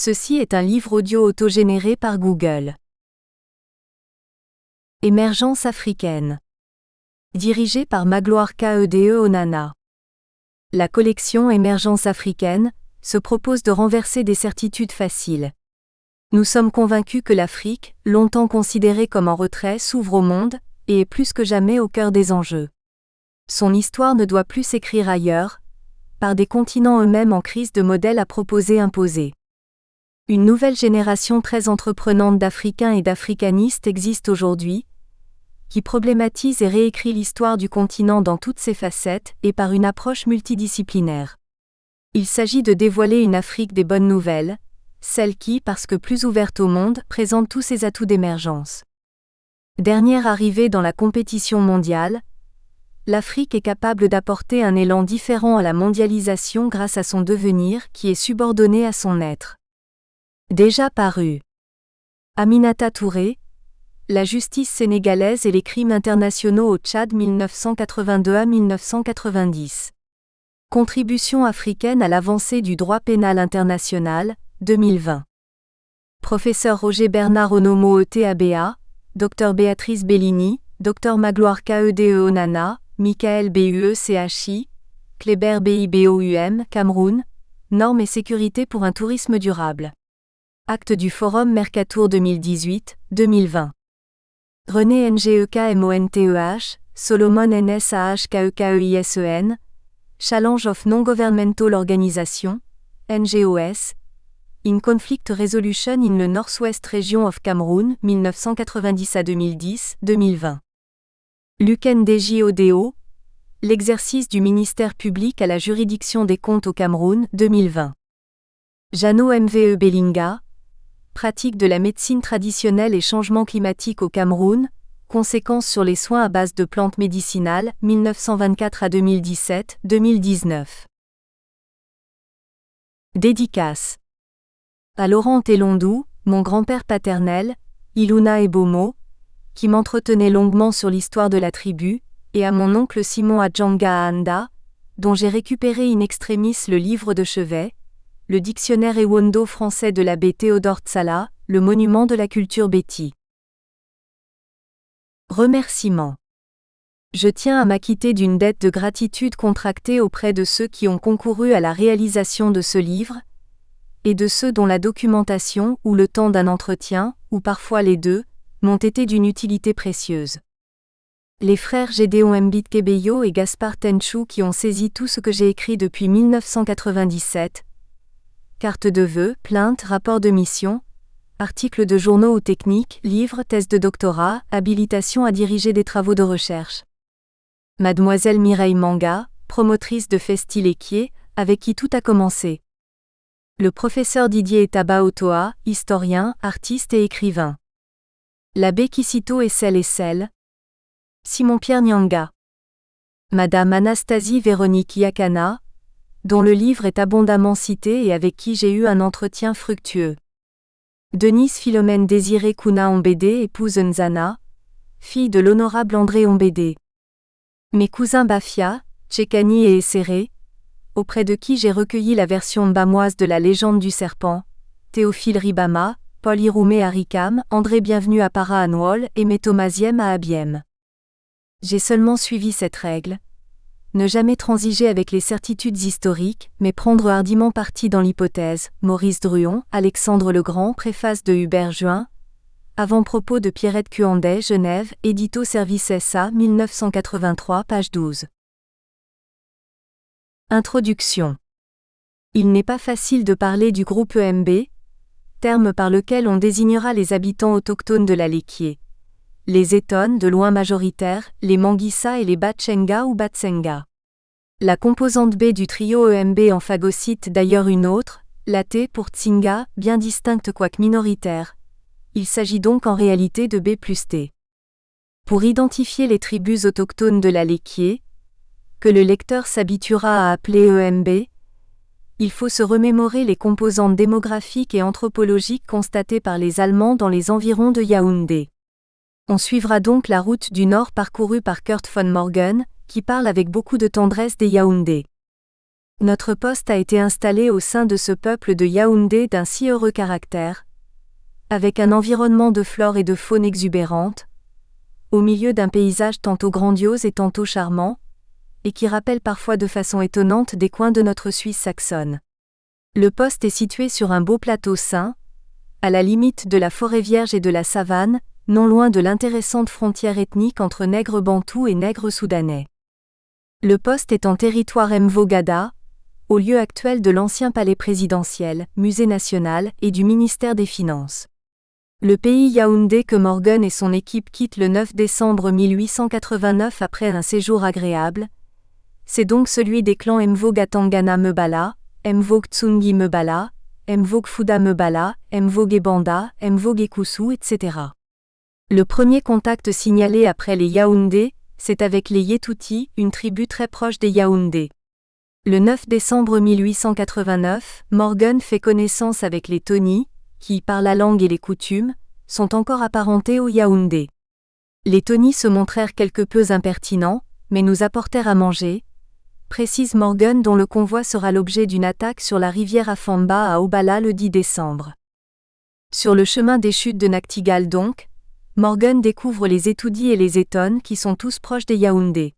Ceci est un livre audio autogénéré par Google. Émergence africaine. Dirigé par Magloire Kede Onana. La collection Émergence africaine se propose de renverser des certitudes faciles. Nous sommes convaincus que l'Afrique, longtemps considérée comme en retrait, s'ouvre au monde, et est plus que jamais au cœur des enjeux. Son histoire ne doit plus s'écrire ailleurs, par des continents eux-mêmes en crise de modèles à proposer imposés. Une nouvelle génération très entreprenante d'Africains et d'Africanistes existe aujourd'hui, qui problématise et réécrit l'histoire du continent dans toutes ses facettes et par une approche multidisciplinaire. Il s'agit de dévoiler une Afrique des bonnes nouvelles, celle qui, parce que plus ouverte au monde, présente tous ses atouts d'émergence. Dernière arrivée dans la compétition mondiale, l'Afrique est capable d'apporter un élan différent à la mondialisation grâce à son devenir qui est subordonné à son être. Déjà paru. Aminata Touré, La justice sénégalaise et les crimes internationaux au Tchad 1982 à 1990. Contribution africaine à l'avancée du droit pénal international, 2020. Professeur Roger Bernard Onomo ETABA, Dr Béatrice Bellini, Dr Magloire Kede Onana, Michael BUECHI, Kléber BIBOUM, Cameroun, Normes et sécurité pour un tourisme durable. Acte du Forum Mercator 2018-2020. René NGEKMONTEH, Solomon NSAHKEKEISEN, Challenge of Non-Governmental Organization, NGOS, in Conflict Resolution in the Northwest Region of Cameroon, 1990 à 2010-2020. Luken DJODO, L'exercice du ministère public à la juridiction des comptes au Cameroun, 2020. Jano MVE Bellinga, Pratique de la médecine traditionnelle et changement climatique au Cameroun, conséquences sur les soins à base de plantes médicinales, 1924 à 2017-2019. Dédicace. À Laurent Telondou, mon grand-père paternel, Iluna Ebomo, qui m'entretenait longuement sur l'histoire de la tribu, et à mon oncle Simon Adjanga Aanda, dont j'ai récupéré in extremis le livre de chevet, le dictionnaire Ewondo français de l'abbé Théodore Tsala, le monument de la culture Béti. Remerciements. Je tiens à m'acquitter d'une dette de gratitude contractée auprès de ceux qui ont concouru à la réalisation de ce livre, et de ceux dont la documentation ou le temps d'un entretien, ou parfois les deux, m'ont été d'une utilité précieuse. Les frères Gédéon Mbit Kebeyo et Gaspard Tenchou qui ont saisi tout ce que j'ai écrit depuis 1997, carte de vœux, plainte, rapport de mission, articles de journaux ou techniques, livres, thèse de doctorat, habilitation à diriger des travaux de recherche. Mademoiselle Mireille Manga, promotrice de Festi-Léquier, avec qui tout a commencé. Le professeur Didier Etaba Otoa, historien, artiste et écrivain. L'abbé Kisito et celle. Simon-Pierre Nyanga. Madame Anastasie Véronique Yakana, dont le livre est abondamment cité et avec qui j'ai eu un entretien fructueux. Denise Philomène Désirée Kuna Ombédé, épouse Nzana, fille de l'honorable André Ombédé. Mes cousins Bafia, Tchekani et Esséré, auprès de qui j'ai recueilli la version mbamoise de la légende du serpent, Théophile Ribama, Paul Iroumé à Ricam, André Bienvenu à Para Anouol et Méthomaziem à Abiem. J'ai seulement suivi cette règle. Ne jamais transiger avec les certitudes historiques, mais prendre hardiment parti dans l'hypothèse. Maurice Druon, Alexandre le Grand, préface de Hubert Juin. Avant-propos de Pierrette Cuandet, Genève, édito Service SA, 1983, page 12. Introduction. Il n'est pas facile de parler du groupe EMB, terme par lequel on désignera les habitants autochtones de la Léquier. Les Étones de loin majoritaires, les Manguissa et les Batchenga ou Batsenga. La composante B du trio EMB en phagocyte d'ailleurs une autre, la T pour Tsinga, bien distincte quoique minoritaire. Il s'agit donc en réalité de B plus T. Pour identifier les tribus autochtones de la Léquier, que le lecteur s'habituera à appeler EMB, il faut se remémorer les composantes démographiques et anthropologiques constatées par les Allemands dans les environs de Yaoundé. On suivra donc la route du Nord parcourue par Kurt von Morgen, qui parle avec beaucoup de tendresse des Yaoundé. Notre poste a été installé au sein de ce peuple de Yaoundé d'un si heureux caractère, avec un environnement de flore et de faune exubérante, au milieu d'un paysage tantôt grandiose et tantôt charmant, et qui rappelle parfois de façon étonnante des coins de notre Suisse saxonne. Le poste est situé sur un beau plateau sain, à la limite de la forêt vierge et de la savane, non loin de l'intéressante frontière ethnique entre nègres bantous et nègres soudanais. Le poste est en territoire Mvogada, au lieu actuel de l'ancien palais présidentiel, musée national et du ministère des Finances. Le pays Yaoundé que Morgan et son équipe quittent le 9 décembre 1889 après un séjour agréable, c'est donc celui des clans Mvogatangana Mebala, Mvogtsungi Mebala, Mvogfuda Mebala, Mvogebanda, Mvogekusu, etc. Le premier contact signalé après les Yaoundés, c'est avec les Yétoutis, une tribu très proche des Yaoundés. Le 9 décembre 1889, Morgan fait connaissance avec les Toni, qui, par la langue et les coutumes, sont encore apparentés aux Yaoundés. Les Toni se montrèrent quelque peu impertinents, mais nous apportèrent à manger, précise Morgan, dont le convoi sera l'objet d'une attaque sur la rivière Afamba à Obala le 10 décembre. Sur le chemin des chutes de Naktigal donc, Morgan découvre les Étoudis et les Étones qui sont tous proches des Yaoundés.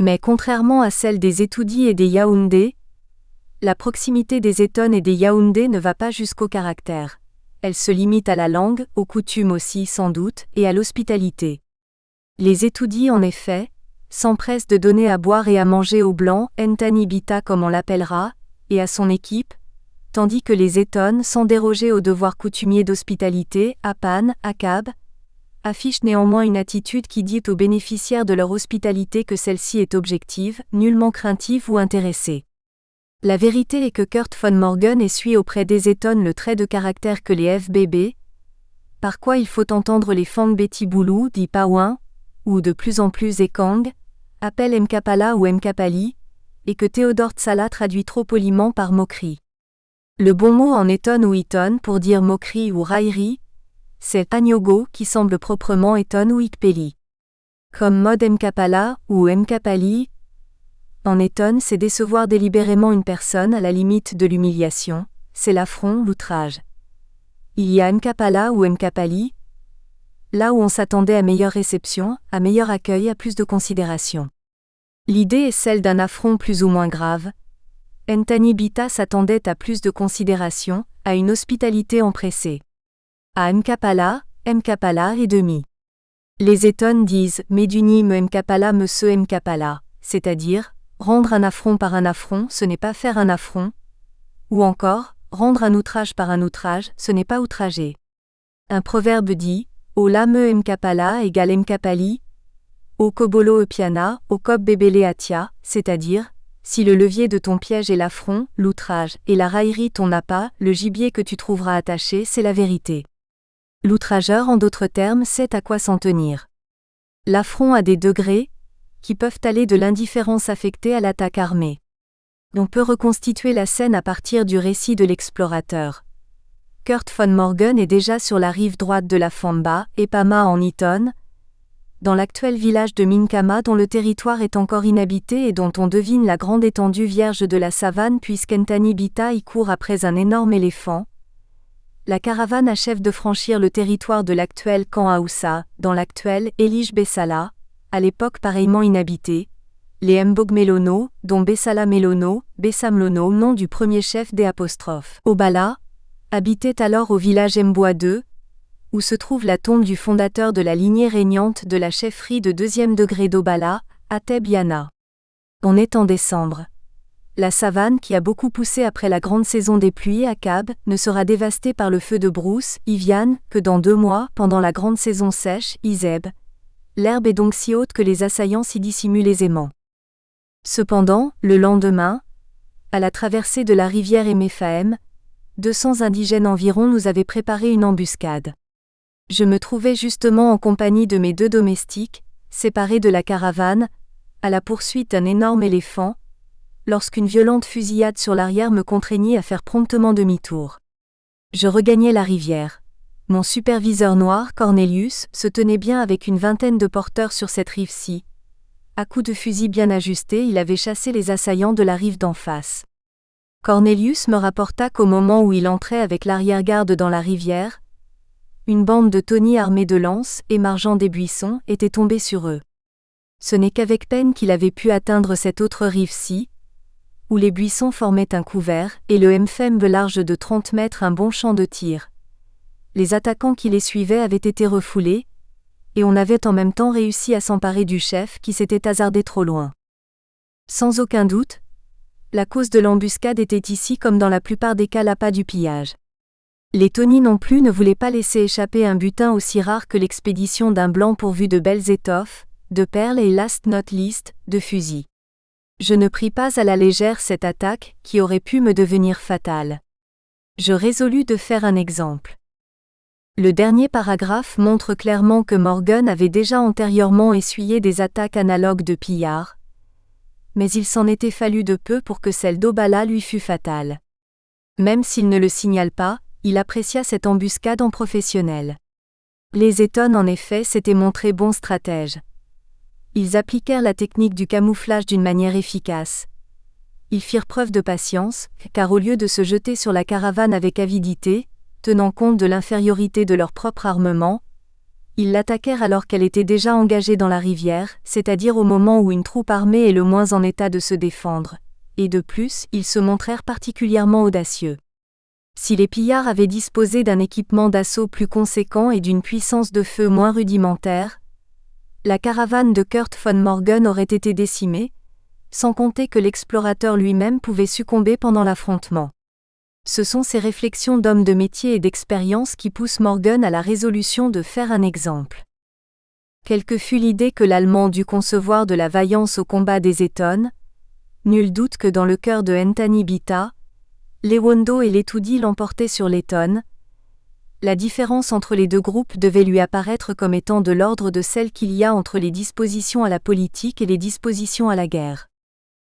Mais contrairement à celle des Étoudis et des Yaoundés, la proximité des Étones et des Yaoundés ne va pas jusqu'au caractère. Elle se limite à la langue, aux coutumes aussi sans doute, et à l'hospitalité. Les Étoudis en effet, s'empressent de donner à boire et à manger aux Blancs, Ntani Bita comme on l'appellera, et à son équipe, tandis que les Étones, sans déroger aux devoirs coutumiers d'hospitalité, Apan, Akab, affichent néanmoins une attitude qui dit aux bénéficiaires de leur hospitalité que celle-ci est objective, nullement craintive ou intéressée. La vérité est que Kurt von Morgan essuie auprès des Étones le trait de caractère que les FBB, par quoi il faut entendre les Fang Beti Boulou, dit Pawin, ou de plus en plus Ekang, appellent Mkapala ou Mkapali, et que Théodore Tsala traduit trop poliment par moquerie. Le bon mot en étonne ou iton pour dire moquerie ou raillerie, c'est Agnogo qui semble proprement étonne ou ikpeli. Comme mode Mkapala ou Mkapali, en étonne c'est décevoir délibérément une personne à la limite de l'humiliation, c'est l'affront, l'outrage. Il y a Mkapala ou Mkapali, là où on s'attendait à meilleure réception, à meilleur accueil, à plus de considération. L'idée est celle d'un affront plus ou moins grave. Ntani Bita s'attendait à plus de considération, à une hospitalité empressée. À Mkapala et demi. Les Étones disent « Medunim Mkapala Monsieur Mkapala », c'est-à-dire « rendre un affront par un affront, ce n'est pas faire un affront », ou encore « rendre un outrage par un outrage, ce n'est pas outrager ». Un proverbe dit « O lame Mkapala égale Mkapali », O kobolo epiana, o kob bebele atia, c'est-à-dire « si le levier de ton piège est l'affront, l'outrage, et la raillerie ton appât, le gibier que tu trouveras attaché, c'est la vérité ». L'outrageur, en d'autres termes, sait à quoi s'en tenir. L'affront a des degrés, qui peuvent aller de l'indifférence affectée à l'attaque armée. On peut reconstituer la scène à partir du récit de l'explorateur. Kurt von Morgan est déjà sur la rive droite de la Famba, Epama en Iton, dans l'actuel village de Minkama dont le territoire est encore inhabité et dont on devine la grande étendue vierge de la savane puisqu'Ntani Bita y court après un énorme éléphant. La caravane achève de franchir le territoire de l'actuel Camp Aoussa, dans l'actuel Elige Bessala, à l'époque pareillement inhabité, les Mbogmelono, dont Bessala Melono, Bessamlono, nom du premier chef des apostrophes. Obala, habitaient alors au village Mboa2, où se trouve la tombe du fondateur de la lignée régnante de la chefferie de 2e degré d'Obala, Ateb Yana. On est en décembre. La savane qui a beaucoup poussé après la grande saison des pluies à Cab ne sera dévastée par le feu de brousse, Iviane, que dans 2 mois, pendant la grande saison sèche, Izeb. L'herbe est donc si haute que les assaillants s'y dissimulent aisément. Cependant, le lendemain, à la traversée de la rivière Emephaem, 200 indigènes environ nous avaient préparé une embuscade. Je me trouvais justement en compagnie de mes 2 domestiques, séparés de la caravane, à la poursuite d'un énorme éléphant, lorsqu'une violente fusillade sur l'arrière me contraignit à faire promptement demi-tour. Je regagnais la rivière. Mon superviseur noir, Cornelius, se tenait bien avec une vingtaine de porteurs sur cette rive-ci, À coups de fusil bien ajustés, il avait chassé les assaillants de la rive d'en face. Cornelius me rapporta qu'au moment où il entrait avec l'arrière-garde dans la rivière, une bande de Tony armés de lances, émargeant des buissons, était tombée sur eux. Ce n'est qu'avec peine qu'il avait pu atteindre cette autre rive-ci, où les buissons formaient un couvert, et le MFM large de 30 mètres un bon champ de tir. Les attaquants qui les suivaient avaient été refoulés, et on avait en même temps réussi à s'emparer du chef qui s'était hasardé trop loin. Sans aucun doute, la cause de l'embuscade était ici comme dans la plupart des cas l'appât du pillage. Les Tony non plus ne voulaient pas laisser échapper un butin aussi rare que l'expédition d'un blanc pourvu de belles étoffes, de perles et last not least, de fusils. Je ne pris pas à la légère cette attaque qui aurait pu me devenir fatale. Je résolus de faire un exemple. Le dernier paragraphe montre clairement que Morgan avait déjà antérieurement essuyé des attaques analogues de pillards, mais il s'en était fallu de peu pour que celle d'Obala lui fût fatale. Même s'il ne le signale pas, il apprécia cette embuscade en professionnel. Les Eton en effet s'étaient montrés bons stratèges. Ils appliquèrent la technique du camouflage d'une manière efficace. Ils firent preuve de patience, car au lieu de se jeter sur la caravane avec avidité, tenant compte de l'infériorité de leur propre armement, ils l'attaquèrent alors qu'elle était déjà engagée dans la rivière, c'est-à-dire au moment où une troupe armée est le moins en état de se défendre, et de plus, ils se montrèrent particulièrement audacieux. Si les pillards avaient disposé d'un équipement d'assaut plus conséquent et d'une puissance de feu moins rudimentaire, la caravane de Kurt von Morgan aurait été décimée, sans compter que l'explorateur lui-même pouvait succomber pendant l'affrontement. Ce sont ces réflexions d'homme de métier et d'expérience qui poussent Morgan à la résolution de faire un exemple. Quelle que fût l'idée que l'Allemand dut concevoir de la vaillance au combat des Eton, nul doute que dans le cœur de Ntani Bita, Lewondo et Letudi l'emportaient sur l'Eton. La différence entre les deux groupes devait lui apparaître comme étant de l'ordre de celle qu'il y a entre les dispositions à la politique et les dispositions à la guerre.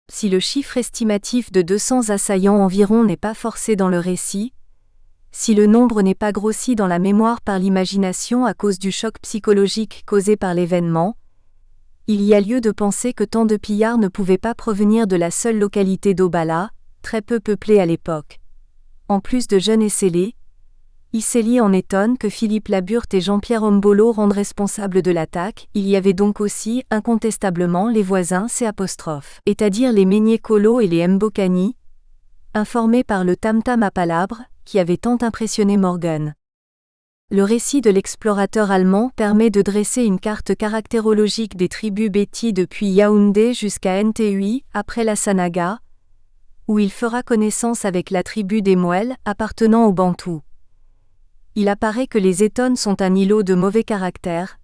Si le chiffre estimatif de 200 assaillants environ n'est pas forcé dans le récit, si le nombre n'est pas grossi dans la mémoire par l'imagination à cause du choc psychologique causé par l'événement, il y a lieu de penser que tant de pillards ne pouvaient pas provenir de la seule localité d'Obala, très peu peuplée à l'époque. En plus de jeunes esselés, Isseli en étonne que Philippe Laburte et Jean-Pierre Ombolo rendent responsables de l'attaque, il y avait donc aussi, incontestablement, les voisins c'est-à-dire les Meigné-Kolo et les Mbokani, informés par le tam-tam à palabres, qui avait tant impressionné Morgan. Le récit de l'explorateur allemand permet de dresser une carte caractérologique des tribus Béti depuis Yaoundé jusqu'à Ntui, après la Sanaga, où il fera connaissance avec la tribu des Mouels, appartenant aux Bantous. Il apparaît que les Eton sont un îlot de mauvais caractère,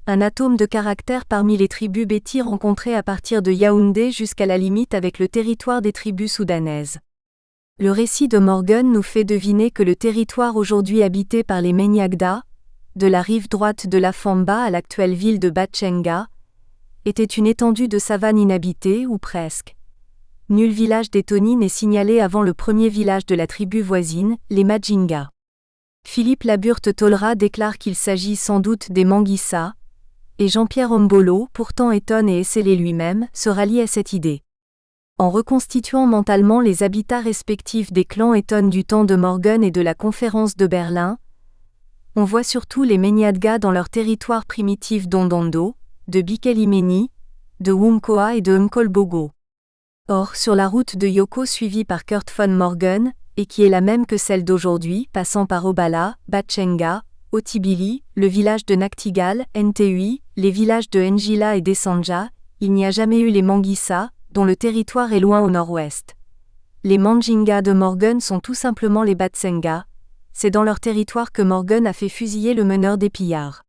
un atome de caractère parmi les tribus Béti rencontrées à partir de Yaoundé jusqu'à la limite avec le territoire des tribus soudanaises. Le récit de Morgan nous fait deviner que le territoire aujourd'hui habité par les Menyagda, de la rive droite de la Famba à l'actuelle ville de Batchenga, était une étendue de savane inhabitée ou presque. Nul village des Tony n'est signalé avant le premier village de la tribu voisine, les Majinga. Philippe Laburte Tolra déclare qu'il s'agit sans doute des Manguissa, et Jean-Pierre Ombolo, pourtant Eton et esselé lui-même, se rallie à cette idée. En reconstituant mentalement les habitats respectifs des clans Eton du temps de Morgan et de la conférence de Berlin, on voit surtout les Menyadga dans leur territoire primitif d'Ondondo, de Bikelimeni, de Wumkoa et de Nkolbogo. Or, sur la route de Yoko suivie par Kurt von Morgan, et qui est la même que celle d'aujourd'hui, passant par Obala, Batchenga, Otibili, le village de Naktigal, Ntui, les villages de Njila et d'Essanja, il n'y a jamais eu les Manguissa, dont le territoire est loin au nord-ouest. Les Manjinga de Morgan sont tout simplement les Batsenga, c'est dans leur territoire que Morgan a fait fusiller le meneur des pillards.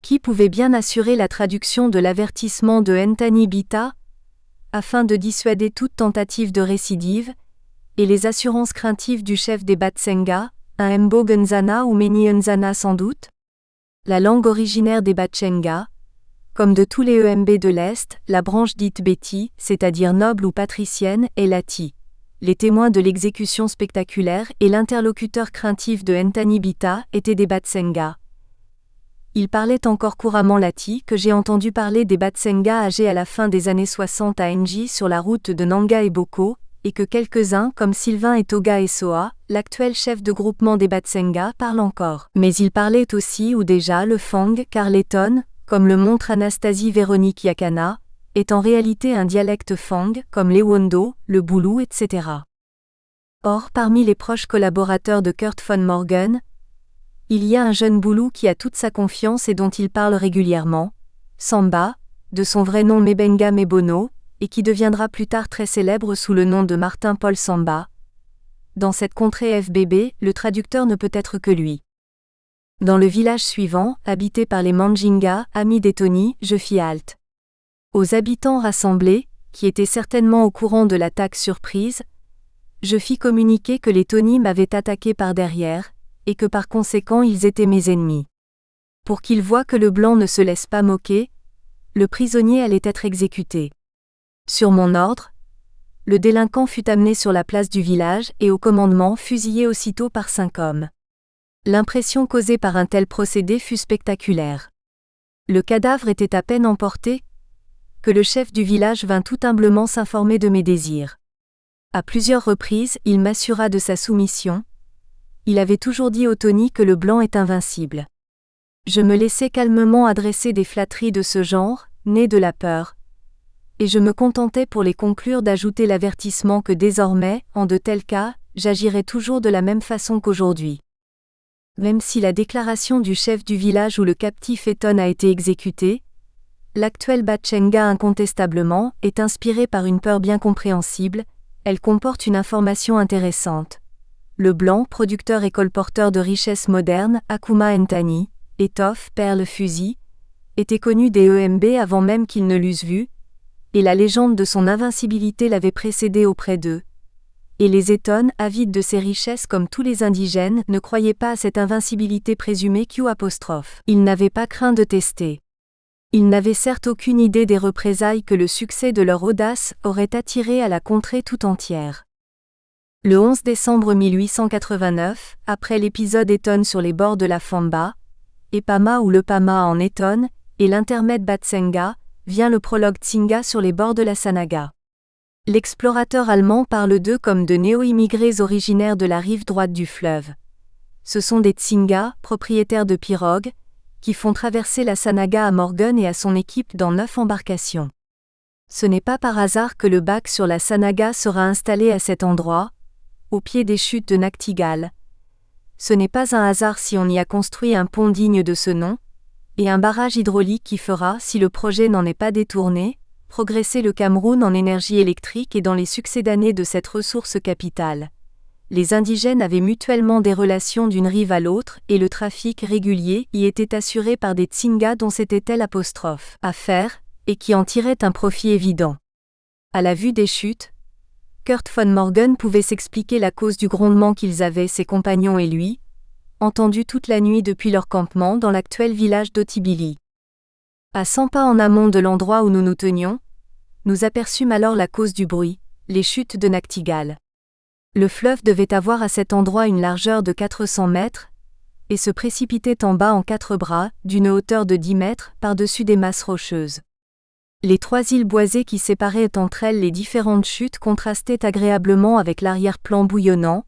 Qui pouvait bien assurer la traduction de l'avertissement de Ntani Bita, afin de dissuader toute tentative de récidive, et les assurances craintives du chef des Batsenga, un Mbogenzana ou Meni-Nzana sans doute? La langue originaire des Batchenga, comme de tous les EMB de l'Est, la branche dite Béti, c'est-à-dire noble ou patricienne, est l'Ati. Les témoins de l'exécution spectaculaire et l'interlocuteur craintif de Ntani Bita étaient des Batsenga. il parlait encore couramment l'ati que j'ai entendu parler des Batsenga âgés à la fin des années 60 à Enji sur la route de Nanga et Boko, et que quelques-uns comme Sylvain et Toga et Soa, l'actuel chef de groupement des Batsenga, parlent encore. Mais il parlait aussi ou déjà le Fang car l'Eton, comme le montre Anastasie Véronique Yakana, est en réalité un dialecte Fang comme l'Ewondo, le Boulou etc. Or parmi les proches collaborateurs de Kurt von Morgen, il y a un jeune Boulou qui a toute sa confiance et dont il parle régulièrement, Samba, de son vrai nom Mebenga Mebono, et qui deviendra plus tard très célèbre sous le nom de Martin-Paul Samba. Dans cette contrée FBB, le traducteur ne peut être que lui. Dans le village suivant, habité par les Manjinga, amis des Tony, je fis halte. Aux habitants rassemblés, qui étaient certainement au courant de l'attaque surprise, je fis communiquer que les Tony m'avaient attaqué par derrière, et que par conséquent ils étaient mes ennemis. Pour qu'ils voient que le blanc ne se laisse pas moquer, le prisonnier allait être exécuté. Sur mon ordre, le délinquant fut amené sur la place du village et au commandement fusillé aussitôt par 5 hommes. L'impression causée par un tel procédé fut spectaculaire. Le cadavre était à peine emporté que le chef du village vint tout humblement s'informer de mes désirs. À plusieurs reprises, il m'assura de sa soumission. Il avait toujours dit au Tony que le blanc est invincible. Je me laissais calmement adresser des flatteries de ce genre, nées de la peur, et je me contentais pour les conclure d'ajouter l'avertissement que désormais, en de tels cas, j'agirais toujours de la même façon qu'aujourd'hui. Même si la déclaration du chef du village où le captif Eton a été exécuté, l'actuel Batchenga incontestablement est inspiré par une peur bien compréhensible, elle comporte une information intéressante. Le blanc, producteur et colporteur de richesses modernes, Akuma Ntani, étoffe, perles, fusils, était connu des EMB avant même qu'ils ne l'eussent vu, et la légende de son invincibilité l'avait précédé auprès d'eux. Et les Eton, avides de ces richesses comme tous les indigènes, ne croyaient pas à cette invincibilité présumée Q'. Ils n'avaient pas craint de tester. Ils n'avaient certes aucune idée des représailles que le succès de leur audace aurait attiré à la contrée tout entière. Le 11 décembre 1889, après l'épisode Eton sur les bords de la Famba, Epama ou le Pama en Eton, et l'intermède Batsenga, vient le prologue Tsinga sur les bords de la Sanaga. L'explorateur allemand parle d'eux comme de néo-immigrés originaires de la rive droite du fleuve. Ce sont des Tsinga, propriétaires de pirogues, qui font traverser la Sanaga à Morgan et à son équipe dans 9 embarcations. Ce n'est pas par hasard que le bac sur la Sanaga sera installé à cet endroit, au pied des chutes de Nachtigal. Ce n'est pas un hasard si on y a construit un pont digne de ce nom, et un barrage hydraulique qui fera, si le projet n'en est pas détourné, progresser le Cameroun en énergie électrique et dans les succédanées de cette ressource capitale. Les indigènes avaient mutuellement des relations d'une rive à l'autre et le trafic régulier y était assuré par des Tsinga dont c'était à faire, et qui en tiraient un profit évident. À la vue des chutes, Kurt von Morgen pouvait s'expliquer la cause du grondement qu'ils avaient, ses compagnons et lui, entendu toute la nuit depuis leur campement dans l'actuel village d'Otibili. À 100 pas en amont de l'endroit où nous nous tenions, nous aperçûmes alors la cause du bruit, les chutes de Nachtigal. Le fleuve devait avoir à cet endroit une largeur de 400 mètres, et se précipitait en bas en 4 bras, d'une hauteur de 10 mètres, par-dessus des masses rocheuses. Les 3 îles boisées qui séparaient entre elles les différentes chutes contrastaient agréablement avec l'arrière-plan bouillonnant,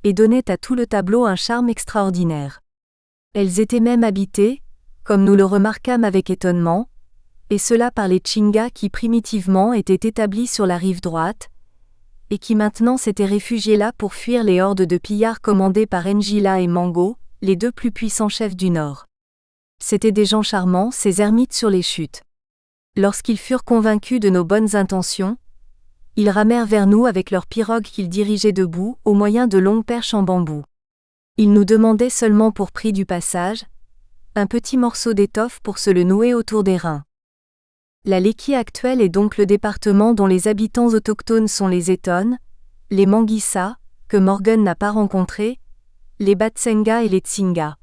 et donnaient à tout le tableau un charme extraordinaire. Elles étaient même habitées, comme nous le remarquâmes avec étonnement, et cela par les Tsinga qui primitivement étaient établis sur la rive droite, et qui maintenant s'étaient réfugiés là pour fuir les hordes de pillards commandées par Njila et Mango, les 2 plus puissants chefs du Nord. C'étaient des gens charmants, ces ermites sur les chutes. Lorsqu'ils furent convaincus de nos bonnes intentions, ils ramèrent vers nous avec leurs pirogues qu'ils dirigeaient debout, au moyen de longues perches en bambou. Ils nous demandaient seulement pour prix du passage, un petit morceau d'étoffe pour se le nouer autour des reins. La Leki actuelle est donc le département dont les habitants autochtones sont les Eton, les Manguissa, que Morgan n'a pas rencontrés, les Batsenga et les Tsinga.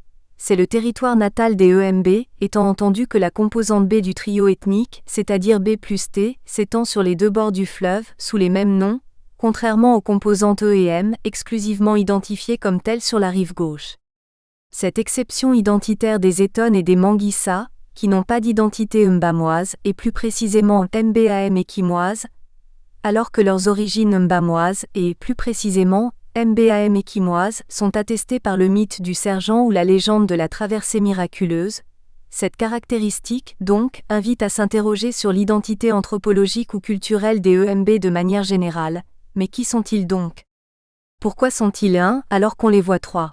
C'est le territoire natal des EMB, étant entendu que la composante B du trio ethnique, c'est-à-dire B plus T, s'étend sur les 2 bords du fleuve, sous les mêmes noms, contrairement aux composantes E et M, exclusivement identifiées comme telles sur la rive gauche. Cette exception identitaire des Eton et des Manguissa, qui n'ont pas d'identité mbamoise et plus précisément mbam et kimoise, alors que leurs origines mbamoises et plus précisément mbam et kimoises sont attestées par le mythe du sergent ou la légende de la traversée miraculeuse. Cette caractéristique, donc, invite à s'interroger sur l'identité anthropologique ou culturelle des EMB de manière générale. Mais qui sont-ils donc? Pourquoi sont-ils un alors qu'on les voit trois?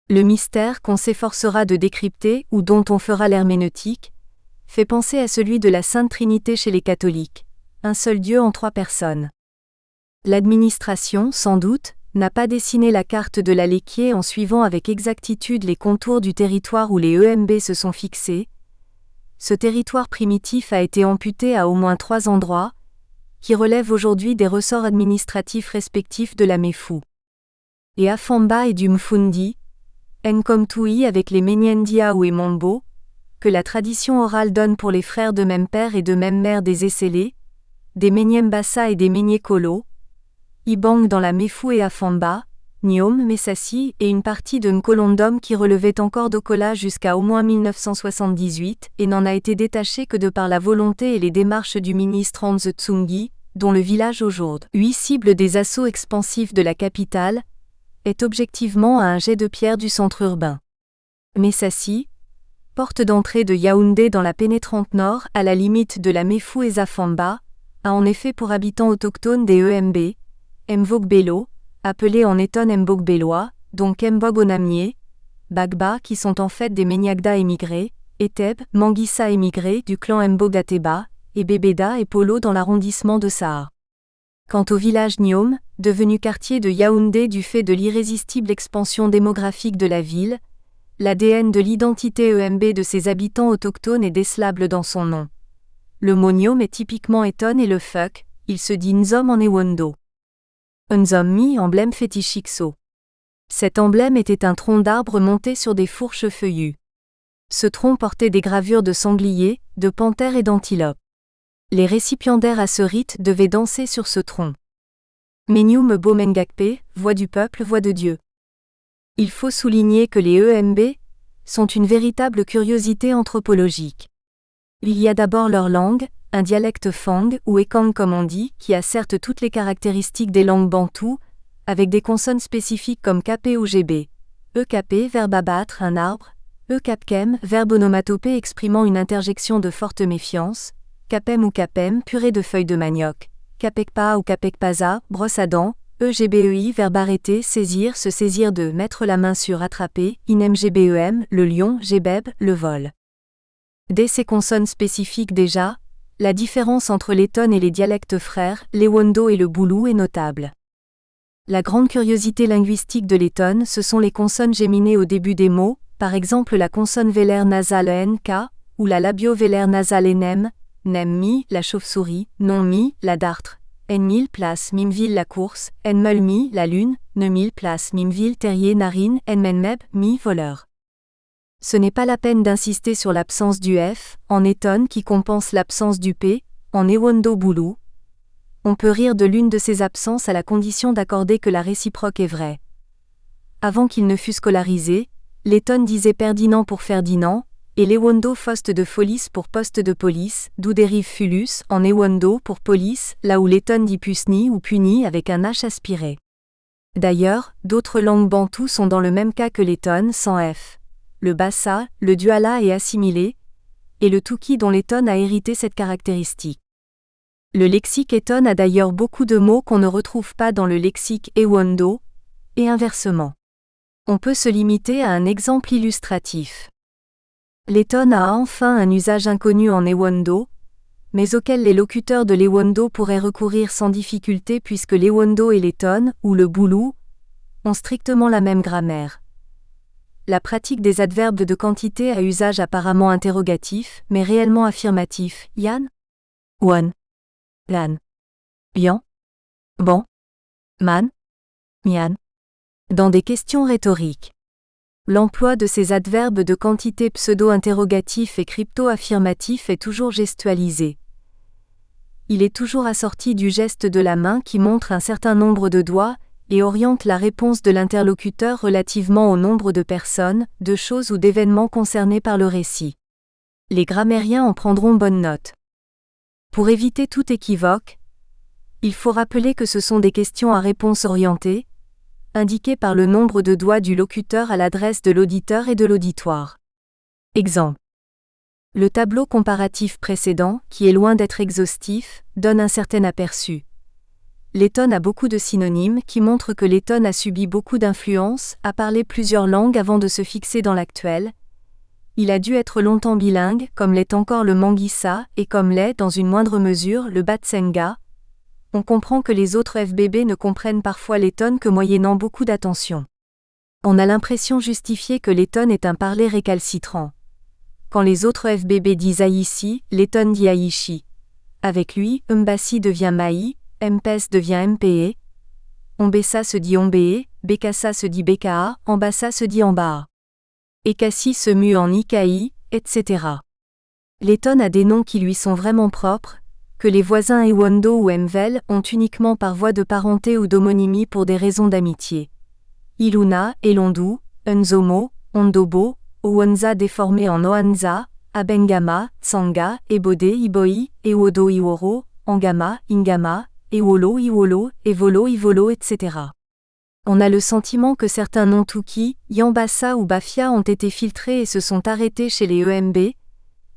Le mystère qu'on s'efforcera de décrypter ou dont on fera l'herméneutique fait penser à celui de la Sainte Trinité chez les catholiques, un seul Dieu en trois personnes. L'administration, sans doute, n'a pas dessiné la carte de l'Aléquier en suivant avec exactitude les contours du territoire où les EMB se sont fixés. Ce territoire primitif a été amputé à au moins 3 endroits, qui relèvent aujourd'hui des ressorts administratifs respectifs de la Méfou. Et Afamba et du Mfundi, Nkomtui avec les Menyendia ou Emombo, que la tradition orale donne pour les frères de même père et de même mère des Essélés, des Menyembassa et des Menyekolo, Ibang dans la Méfou et Afamba, Niom, Messassi et une partie de Nkolondom qui relevait encore d'Okola jusqu'à au moins 1978 et n'en a été détaché que de par la volonté et les démarches du ministre Hans Tsungi, dont le village aujourd'hui cible des assauts expansifs de la capitale, est objectivement à un jet de pierre du centre urbain. Messassi, porte d'entrée de Yaoundé dans la pénétrante nord à la limite de la Méfou et Zafamba, a en effet pour habitants autochtones des EMB, Mvogbelo, appelés en Eton Mbogbelois, donc Mbog-Onamier, Bagba qui sont en fait des Menyagda émigrés, Eteb, Manguissa émigrés du clan Mbog-Ateba, et Bébéda et Polo dans l'arrondissement de Saha. Quant au village Niom, devenu quartier de Yaoundé du fait de l'irrésistible expansion démographique de la ville, l'ADN de l'identité EMB de ses habitants autochtones est décelable dans son nom. Le mot Niom est typiquement Eton et le Fuk, il se dit Nzom en Ewondo. Nzom-mi, emblème fétichixo. Cet emblème était un tronc d'arbre monté sur des fourches feuillues. Ce tronc portait des gravures de sangliers, de panthères et d'antilopes. Les récipiendaires à ce rite devaient danser sur ce tronc. Menyum Bomengakpe, voix du peuple, voix de Dieu. Il faut souligner que les EMB sont une véritable curiosité anthropologique. Il y a d'abord leur langue, un dialecte Fang ou Ekang comme on dit, qui a certes toutes les caractéristiques des langues bantoues, avec des consonnes spécifiques comme kp ou gb. Ekp, verbe abattre, un arbre. Ekapkem, verbe onomatopée exprimant une interjection de forte méfiance. Kapem ou kapem, purée de feuilles de manioc. Kapekpa ou kapekpaza, brosse à dents. Egbei, verbe arrêter, saisir, se saisir de, mettre la main sur, attraper. Inemgbem, le lion, gbeb, le vol. Dès ces consonnes spécifiques déjà, la différence entre l'Eton et les dialectes frères, l'Ewondo et le Boulou est notable. La grande curiosité linguistique de l'Eton, ce sont les consonnes géminées au début des mots, par exemple la consonne vélaire nasale NK, ou la labio-vélaire nasale NM, Nem-mi, la chauve-souris, Non-mi, la dartre, N-mille place Mimville la course, N-meul-mi, la lune, Ne-mille place Mimville terrier narine, N-men-meb, mi, voleur. Ce n'est pas la peine d'insister sur l'absence du F, en Eton qui compense l'absence du P, en Ewondo Boulou. On peut rire de l'une de ces absences à la condition d'accorder que la réciproque est vraie. Avant qu'il ne fût scolarisé, l'Eton disait Ferdinand pour Ferdinand, et l'Ewondo Fost de Folis pour poste de police, d'où dérive Fulus en Ewondo pour police, là où l'Eton dit Pusni ou Puni avec un H aspiré. D'ailleurs, d'autres langues bantoues sont dans le même cas que l'Eton sans F. Le Bassa, le Duala est assimilé, et le Tuki dont l'Eton a hérité cette caractéristique. Le lexique Eton a d'ailleurs beaucoup de mots qu'on ne retrouve pas dans le lexique Ewondo, et inversement. On peut se limiter à un exemple illustratif. L'Eton a enfin un usage inconnu en Ewondo, mais auquel les locuteurs de l'Ewondo pourraient recourir sans difficulté puisque l'Ewondo et l'Eton, ou le Boulou, ont strictement la même grammaire. La pratique des adverbes de quantité à usage apparemment interrogatif, mais réellement affirmatif, Yan, Wan, Lan, Yan, Bon, Man, Mian, dans des questions rhétoriques. L'emploi de ces adverbes de quantité pseudo-interrogatifs et crypto-affirmatifs est toujours gestualisé. Il est toujours assorti du geste de la main qui montre un certain nombre de doigts, et oriente la réponse de l'interlocuteur relativement au nombre de personnes, de choses ou d'événements concernés par le récit. Les grammairiens en prendront bonne note. Pour éviter tout équivoque, il faut rappeler que ce sont des questions à réponse orientée, indiquées par le nombre de doigts du locuteur à l'adresse de l'auditeur et de l'auditoire. Exemple. Le tableau comparatif précédent, qui est loin d'être exhaustif, donne un certain aperçu. Letton a beaucoup de synonymes qui montrent que Letton a subi beaucoup d'influence, a parlé plusieurs langues avant de se fixer dans l'actuel. Il a dû être longtemps bilingue, comme l'est encore le Mangissa, et comme l'est, dans une moindre mesure, le Batsenga. On comprend que les autres FBB ne comprennent parfois Letton que moyennant beaucoup d'attention. On a l'impression justifiée que Letton est un parler récalcitrant. Quand les autres FBB disent Aïssi, Letton dit Aïchi. Avec lui, Mbassi devient Maï, Mpes devient Mpe, Ombessa se dit Ombee, Bekassa se dit Bekaa, Ambassa se dit Ambaa. Ekassi se mue en Ikaï, etc. Letton a des noms qui lui sont vraiment propres, que les voisins Ewondo ou Mvel ont uniquement par voie de parenté ou d'homonymie pour des raisons d'amitié. Iluna, Elondu, Unzomo, Ondobo, Owanza déformé en Oanza, Abengama, Tsanga, Ebode, Iboi, Ewodo, Iworo, Angama, Ingama, Ewolo, Iwolo, Evolo, Ivolo, etc. On a le sentiment que certains noms Tuki, Yambassa ou Bafia ont été filtrés et se sont arrêtés chez les EMB,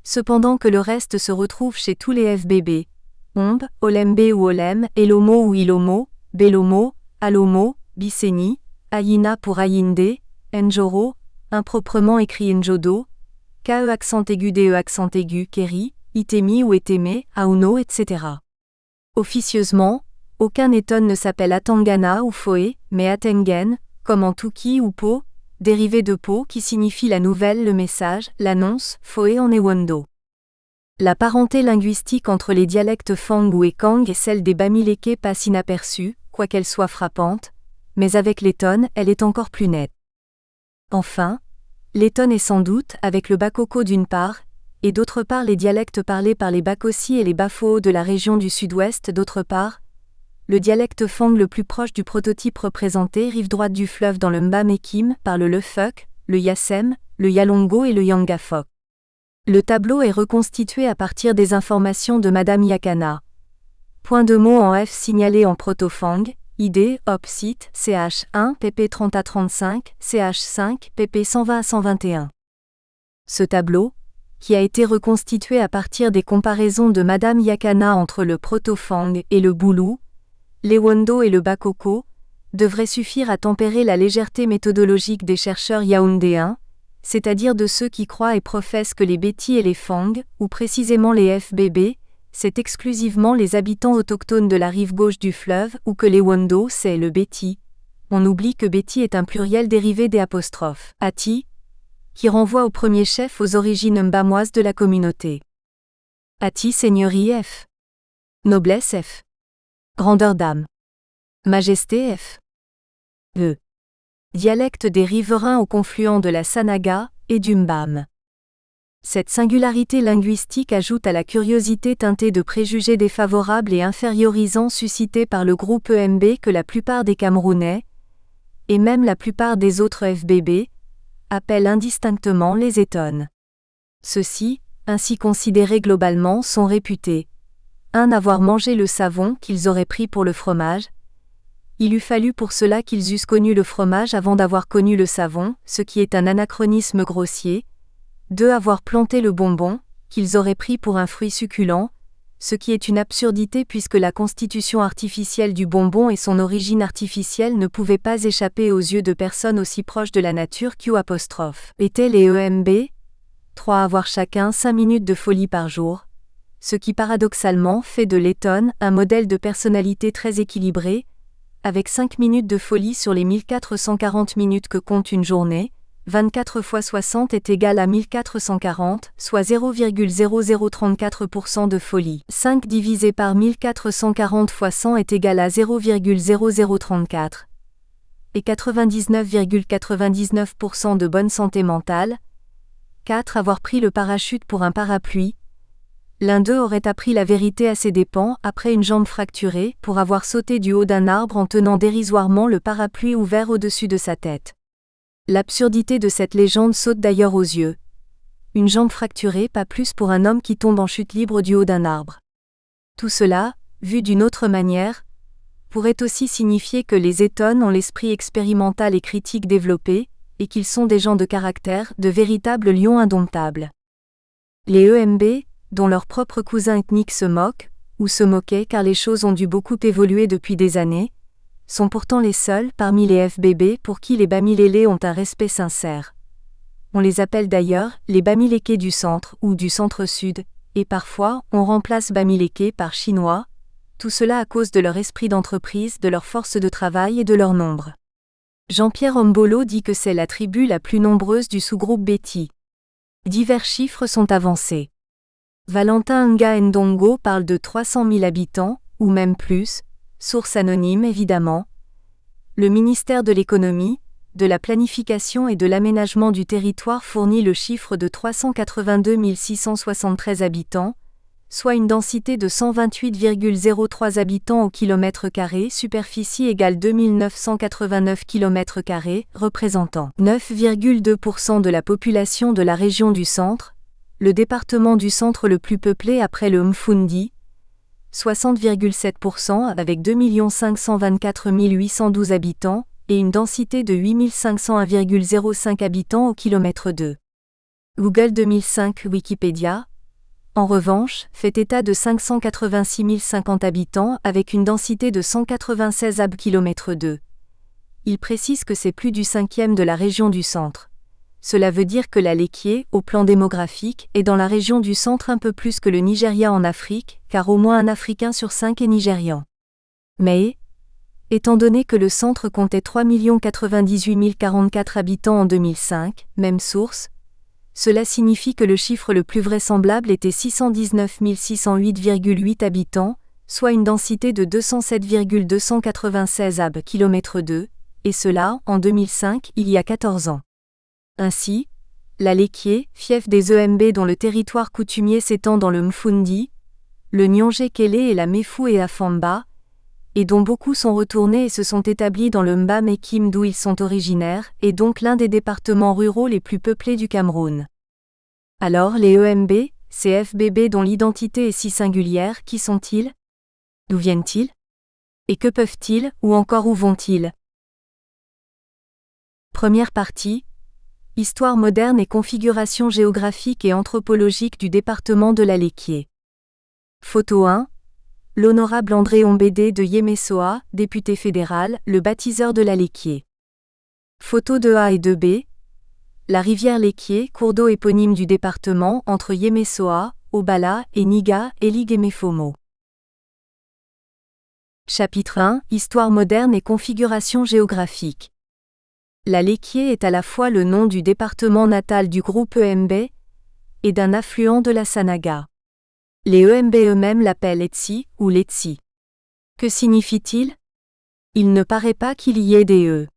cependant que le reste se retrouve chez tous les FBB. Omb, Olembe ou Olem, Elomo ou Ilomo, Belomo, Alomo, Biseni, Ayina pour Ayinde, Njoro, improprement écrit Njodo, KE accent aigu DE accent aigu Keri, Itemi ou Eteme, Auno, etc. Officieusement, aucun Letton ne s'appelle Atangana ou Foe, mais Atengen, comme en Tuki ou Po, dérivé de Po qui signifie la nouvelle, le message, l'annonce, Foe en Ewondo. La parenté linguistique entre les dialectes Fang ou Ekang et celle des Bamileke passe inaperçue, quoiqu'elle soit frappante, mais avec Letton, elle est encore plus nette. Enfin, Letton est sans doute, avec le Bakoko d'une part, et d'autre part les dialectes parlés par les Bakosi et les Bafoo de la région du sud-ouest d'autre part, le dialecte Fang le plus proche du prototype représenté rive droite du fleuve dans le Mbamekim parle le Fuk, le Yassem, le Yalongo et le Yangafok. Le tableau est reconstitué à partir des informations de Madame Yakana. Point de mots en F signalés en proto-Fang, ID, Op site, CH1, pp 30 à 35, CH5, pp 120 à 121. Ce tableau, qui a été reconstitué à partir des comparaisons de Madame Yakana entre le proto-Fang et le Boulou, l'Ewondo et le Bakoko, devrait suffire à tempérer la légèreté méthodologique des chercheurs yaoundéens, c'est-à-dire de ceux qui croient et professent que les Béti et les Fang, ou précisément les FBB, c'est exclusivement les habitants autochtones de la rive gauche du fleuve ou que l'Ewondo c'est le Béti. On oublie que Béti est un pluriel dérivé des apostrophes Ati, qui renvoie au premier chef aux origines mbamoises de la communauté. Ati seigneurie F. Noblesse F. Grandeur d'âme. Majesté F. E. Dialecte des riverains au confluent de la Sanaga et du Mbam. Cette singularité linguistique ajoute à la curiosité teintée de préjugés défavorables et infériorisants suscités par le groupe EMB que la plupart des Camerounais, et même la plupart des autres FBB, appellent indistinctement les Eton. Ceux-ci, ainsi considérés globalement, sont réputés 1. Avoir mangé le savon qu'ils auraient pris pour le fromage. Il eût fallu pour cela qu'ils eussent connu le fromage avant d'avoir connu le savon, ce qui est un anachronisme grossier. 2. Avoir planté le bonbon, qu'ils auraient pris pour un fruit succulent, ce qui est une absurdité puisque la constitution artificielle du bonbon et son origine artificielle ne pouvaient pas échapper aux yeux de personnes aussi proches de la nature Q'. Étaient les EMB 3. Avoir chacun 5 minutes de folie par jour, ce qui paradoxalement fait de Letton un modèle de personnalité très équilibré, avec 5 minutes de folie sur les 1440 minutes que compte une journée. 24 x 60 est égal à 1440, soit 0,0034% de folie. 5 divisé par 1440 x 100 est égal à 0,0034. Et 99,99% de bonne santé mentale. 4. Avoir pris le parachute pour un parapluie. L'un d'eux aurait appris la vérité à ses dépens après une jambe fracturée pour avoir sauté du haut d'un arbre en tenant dérisoirement le parapluie ouvert au-dessus de sa tête. L'absurdité de cette légende saute d'ailleurs aux yeux. Une jambe fracturée, pas plus pour un homme qui tombe en chute libre du haut d'un arbre. Tout cela, vu d'une autre manière, pourrait aussi signifier que les Eton ont l'esprit expérimental et critique développé, et qu'ils sont des gens de caractère, de véritables lions indomptables. Les EMB, dont leurs propres cousins ethniques se moquent, ou se moquaient car les choses ont dû beaucoup évoluer depuis des années, sont pourtant les seuls parmi les FBB pour qui les Bamilélés ont un respect sincère. On les appelle d'ailleurs les Bamilékés du centre ou du centre-sud, et parfois on remplace Bamilékés par Chinois, tout cela à cause de leur esprit d'entreprise, de leur force de travail et de leur nombre. Jean-Pierre Ombolo dit que c'est la tribu la plus nombreuse du sous-groupe Beti. Divers chiffres sont avancés. Valentin Nga Ndongo parle de 300 000 habitants, ou même plus, source anonyme évidemment. Le ministère de l'Économie, de la Planification et de l'Aménagement du Territoire fournit le chiffre de 382 673 habitants, soit une densité de 128,03 habitants au kilomètre carré, superficie égale 2989 km², représentant 9,2% de la population de la région du centre, le département du centre le plus peuplé après le Mfundi, 60,7% avec 2 524 812 habitants, et une densité de 8 501,05 habitants au kilomètre 2. Google 2005 Wikipédia, en revanche, fait état de 586 050 habitants avec une densité de 196 hab/km². Il précise que c'est plus du cinquième de la région du centre. Cela veut dire que la Léquié, au plan démographique, est dans la région du centre un peu plus que le Nigeria en Afrique, car au moins un Africain sur 5 est nigérian. Mais, étant donné que le centre comptait 3 98 044 habitants en 2005, même source, cela signifie que le chiffre le plus vraisemblable était 619 608,8 habitants, soit une densité de 207,296 hab/km², et cela, en 2005, il y a 14 ans. Ainsi, la Léquié, fief des EMB dont le territoire coutumier s'étend dans le Mfundi, le Nyongé-Kélé et la Méfou et Afamba, et dont beaucoup sont retournés et se sont établis dans le Mbam-Ekim d'où ils sont originaires, est donc l'un des départements ruraux les plus peuplés du Cameroun. Alors les EMB, ces FBB dont l'identité est si singulière, qui sont-ils? D'où viennent-ils? Et que peuvent-ils, ou encore où vont-ils? Première partie. Histoire moderne et configuration géographique et anthropologique du département de la Léquié. Photo 1. L'honorable André Ombédé de Yémessoa, député fédéral, le baptiseur de la Léquié. Photo 2A et 2B. La rivière Léquié, cours d'eau éponyme du département entre Yémessoa, Obala et Niga, Eligéméfomo. Chapitre 1. Histoire moderne et configuration géographique. La Léquié est à la fois le nom du département natal du groupe EMB et d'un affluent de la Sanaga. Les EMB eux-mêmes l'appellent Etsi ou Letsi. Que signifie-t-il? Il ne paraît pas qu'il y ait des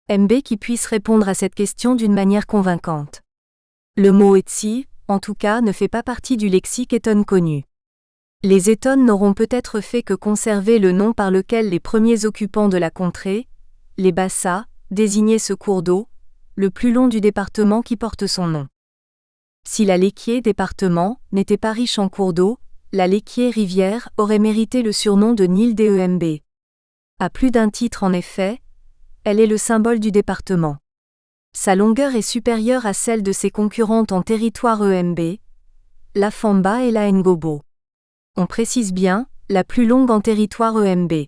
EMB qui puissent répondre à cette question d'une manière convaincante. Le mot Etsi, en tout cas, ne fait pas partie du lexique Eton connu. Les Eton n'auront peut-être fait que conserver le nom par lequel les premiers occupants de la contrée, les Bassa, désignaient ce cours d'eau, le plus long du département qui porte son nom. Si la Léquié département n'était pas riche en cours d'eau, la Léquié rivière aurait mérité le surnom de Nil des EMB. À plus d'un titre en effet, elle est le symbole du département. Sa longueur est supérieure à celle de ses concurrentes en territoire EMB, la Famba et la Ngobo. On précise bien, la plus longue en territoire EMB.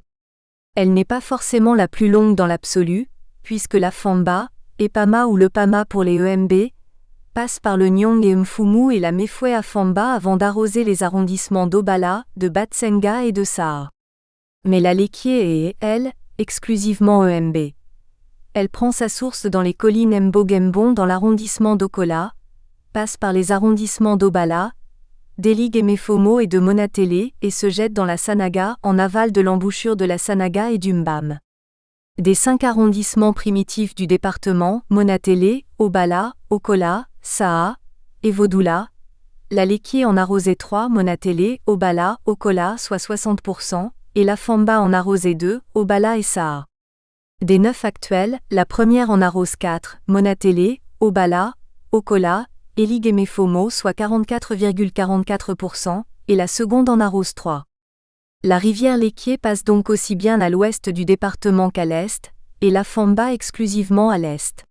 Elle n'est pas forcément la plus longue dans l'absolu, puisque la Famba, Epama ou le Pama pour les EMB, passe par le Nyong et Mfumu et la Méfoué à Famba avant d'arroser les arrondissements d'Obala, de Batsenga et de Saa. Mais la Léquié est, elle, exclusivement EMB. Elle prend sa source dans les collines Mbogembon dans l'arrondissement d'Okola, passe par les arrondissements d'Obala, d'Eligéméfomo et de Monatélé et se jette dans la Sanaga en aval de l'embouchure de la Sanaga et du Mbam. Des 5 arrondissements primitifs du département, Monatélé, Obala, Okola, Saa et Vodula, la Léquié en arrosait 3, Monatélé, Obala, Okola, soit 60%, et la Famba en arrosait 2, Obala et Saa. Des 9 actuelles, la première en arrose 4, Monatélé, Obala, Okola, et Liguemefomo, soit 44,44%, et la seconde en arrose 3. La rivière Léquié passe donc aussi bien à l'ouest du département qu'à l'est, et la Famba exclusivement à l'est.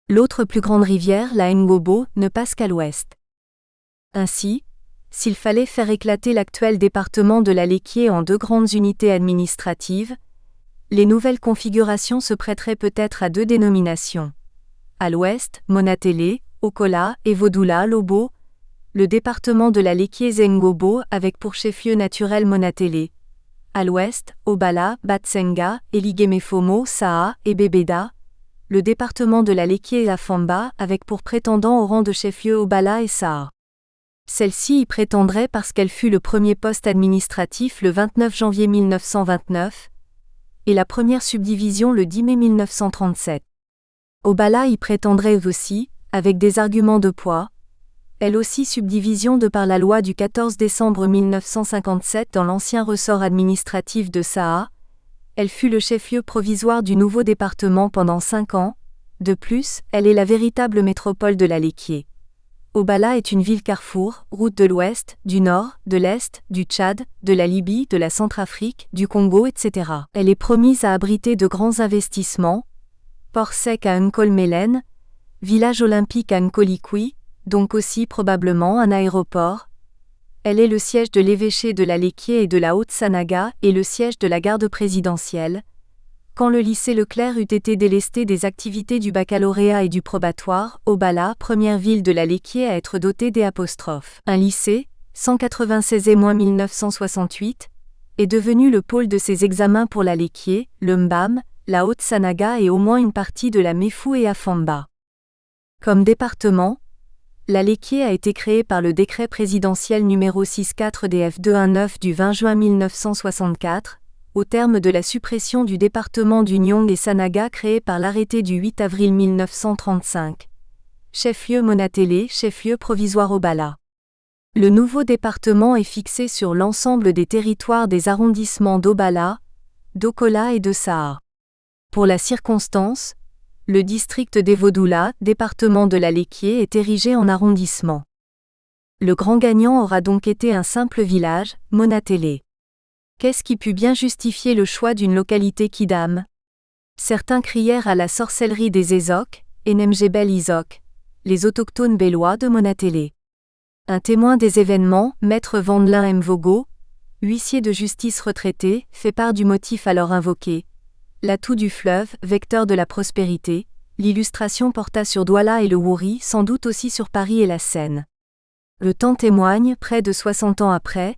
L'autre plus grande rivière, la Ngobo, ne passe qu'à l'ouest. Ainsi, s'il fallait faire éclater l'actuel département de la Léquié en 2 grandes unités administratives, les nouvelles configurations se prêteraient peut-être à 2 dénominations. À l'ouest, Monatélé, Okola et Vodula Lobo, le département de la Léquié Ngobo avec pour chef-lieu naturel Monatélé. À l'ouest, Obala, Batsenga, et Liguemefomo, Saa et Bébéda, le département de la Léquié et la Famba avec pour prétendant au rang de chef-lieu Obala et Saa. Celle-ci y prétendrait parce qu'elle fut le premier poste administratif le 29 janvier 1929, et la première subdivision le 10 mai 1937. Obala y prétendrait aussi, avec des arguments de poids, elle aussi subdivision de par la loi du 14 décembre 1957 dans l'ancien ressort administratif de Saa, elle fut le chef-lieu provisoire du nouveau département pendant 5 ans, de plus, elle est la véritable métropole de la Léquié. Obala est une ville carrefour, route de l'ouest, du nord, de l'est, du Tchad, de la Libye, de la Centrafrique, du Congo, etc. Elle est promise à abriter de grands investissements, port sec à Nkolmelen, village olympique à Nkolikwi, donc aussi probablement un aéroport. Elle est le siège de l'évêché de la Léquié et de la Haute-Sanaga et le siège de la garde présidentielle. Quand le lycée Leclerc eut été délesté des activités du baccalauréat et du probatoire, Obala, première ville de la Léquié à être dotée des apostrophes. Un lycée, 196-1968, est devenu le pôle de ces examens pour la Léquié, le Mbam, la Haute-Sanaga et au moins une partie de la Méfou et Afamba. Comme département, la Léquié a été créée par le décret présidentiel numéro 64-DF219 du 20 juin 1964, au terme de la suppression du département du Nyong et Sanaga créé par l'arrêté du 8 avril 1935. Chef-lieu Monatélé, chef-lieu provisoire Obala. Le nouveau département est fixé sur l'ensemble des territoires des arrondissements d'Obala, d'Okola et de Saa. Pour la circonstance, le district d'Evodula, département de la Léquié, est érigé en arrondissement. Le grand gagnant aura donc été un simple village, Monatélé. Qu'est-ce qui put bien justifier le choix d'une localité Kidam ? Certains crièrent à la sorcellerie des Ézoques, Enemjebel Izok, les autochtones bellois de Monatélé. Un témoin des événements, maître Vandelin Mvogo, huissier de justice retraité, fait part du motif alors invoqué. L'atout du fleuve, vecteur de la prospérité, l'illustration porta sur Douala et le Wouri, sans doute aussi sur Paris et la Seine. Le temps témoigne, près de 60 ans après,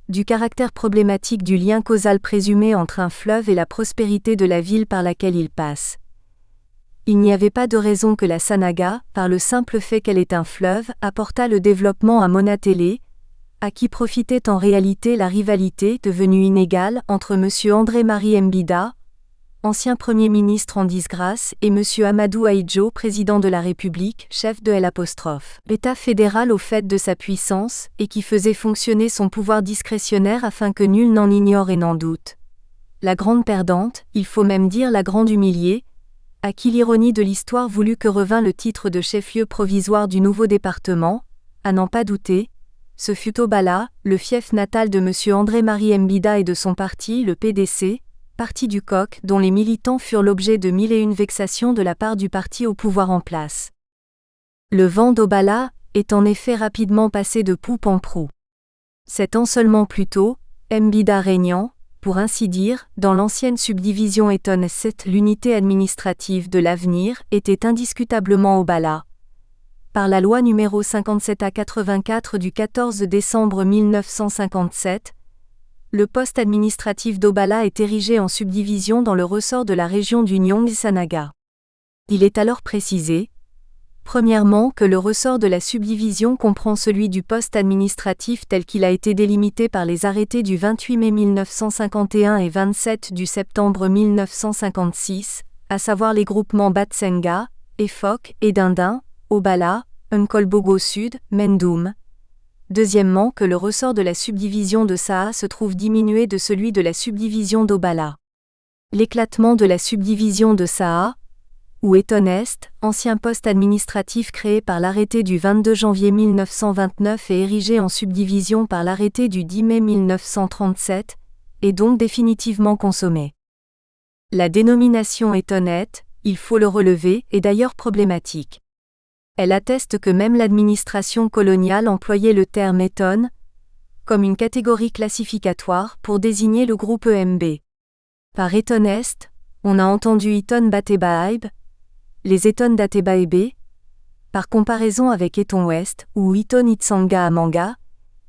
du caractère problématique du lien causal présumé entre un fleuve et la prospérité de la ville par laquelle il passe. Il n'y avait pas de raison que la Sanaga, par le simple fait qu'elle est un fleuve, apportât le développement à Monatélé, à qui profitait en réalité la rivalité devenue inégale entre M. André-Marie Mbida, ancien Premier ministre en disgrâce, et M. Amadou Ahidjo, président de la République, chef de L'. L'État fédéral au fait de sa puissance, et qui faisait fonctionner son pouvoir discrétionnaire afin que nul n'en ignore et n'en doute. La grande perdante, il faut même dire la grande humiliée, à qui l'ironie de l'histoire voulut que revint le titre de chef-lieu provisoire du nouveau département, à n'en pas douter, ce fut Obala, le fief natal de M. André-Marie Mbida et de son parti, le PDC, parti du coq, dont les militants furent l'objet de 1001 vexations de la part du parti au pouvoir en place. Le vent d'Obala est en effet rapidement passé de poupe en proue. 7 ans seulement plus tôt, Mbida régnant, pour ainsi dire, dans l'ancienne subdivision Eton 7, l'unité administrative de l'avenir était indiscutablement Obala. Par la loi numéro 57A84 du 14 décembre 1957, le poste administratif d'Obala est érigé en subdivision dans le ressort de la région du Nyong-Sanaga. Il est alors précisé, premièrement, que le ressort de la subdivision comprend celui du poste administratif tel qu'il a été délimité par les arrêtés du 28 mai 1951 et 27 du septembre 1956, à savoir les groupements Batsenga, Efok et Dindin, Obala, Nkolbogo Sud, Mendoum, Deuxièmement, que le ressort de la subdivision de Saha se trouve diminué de celui de la subdivision d'Obala. L'éclatement de la subdivision de Saha, ou Eton Est, ancien poste administratif créé par l'arrêté du 22 janvier 1929 et érigé en subdivision par l'arrêté du 10 mai 1937, est donc définitivement consommé. La dénomination Etonette, il faut le relever, est d'ailleurs problématique. Elle atteste que même l'administration coloniale employait le terme Eton comme une catégorie classificatoire pour désigner le groupe EMB. Par Eton Est, on a entendu Eton Batebaib, les Eton d'Atebaebe, par comparaison avec Eton Ouest ou Eton Itsanga Amanga,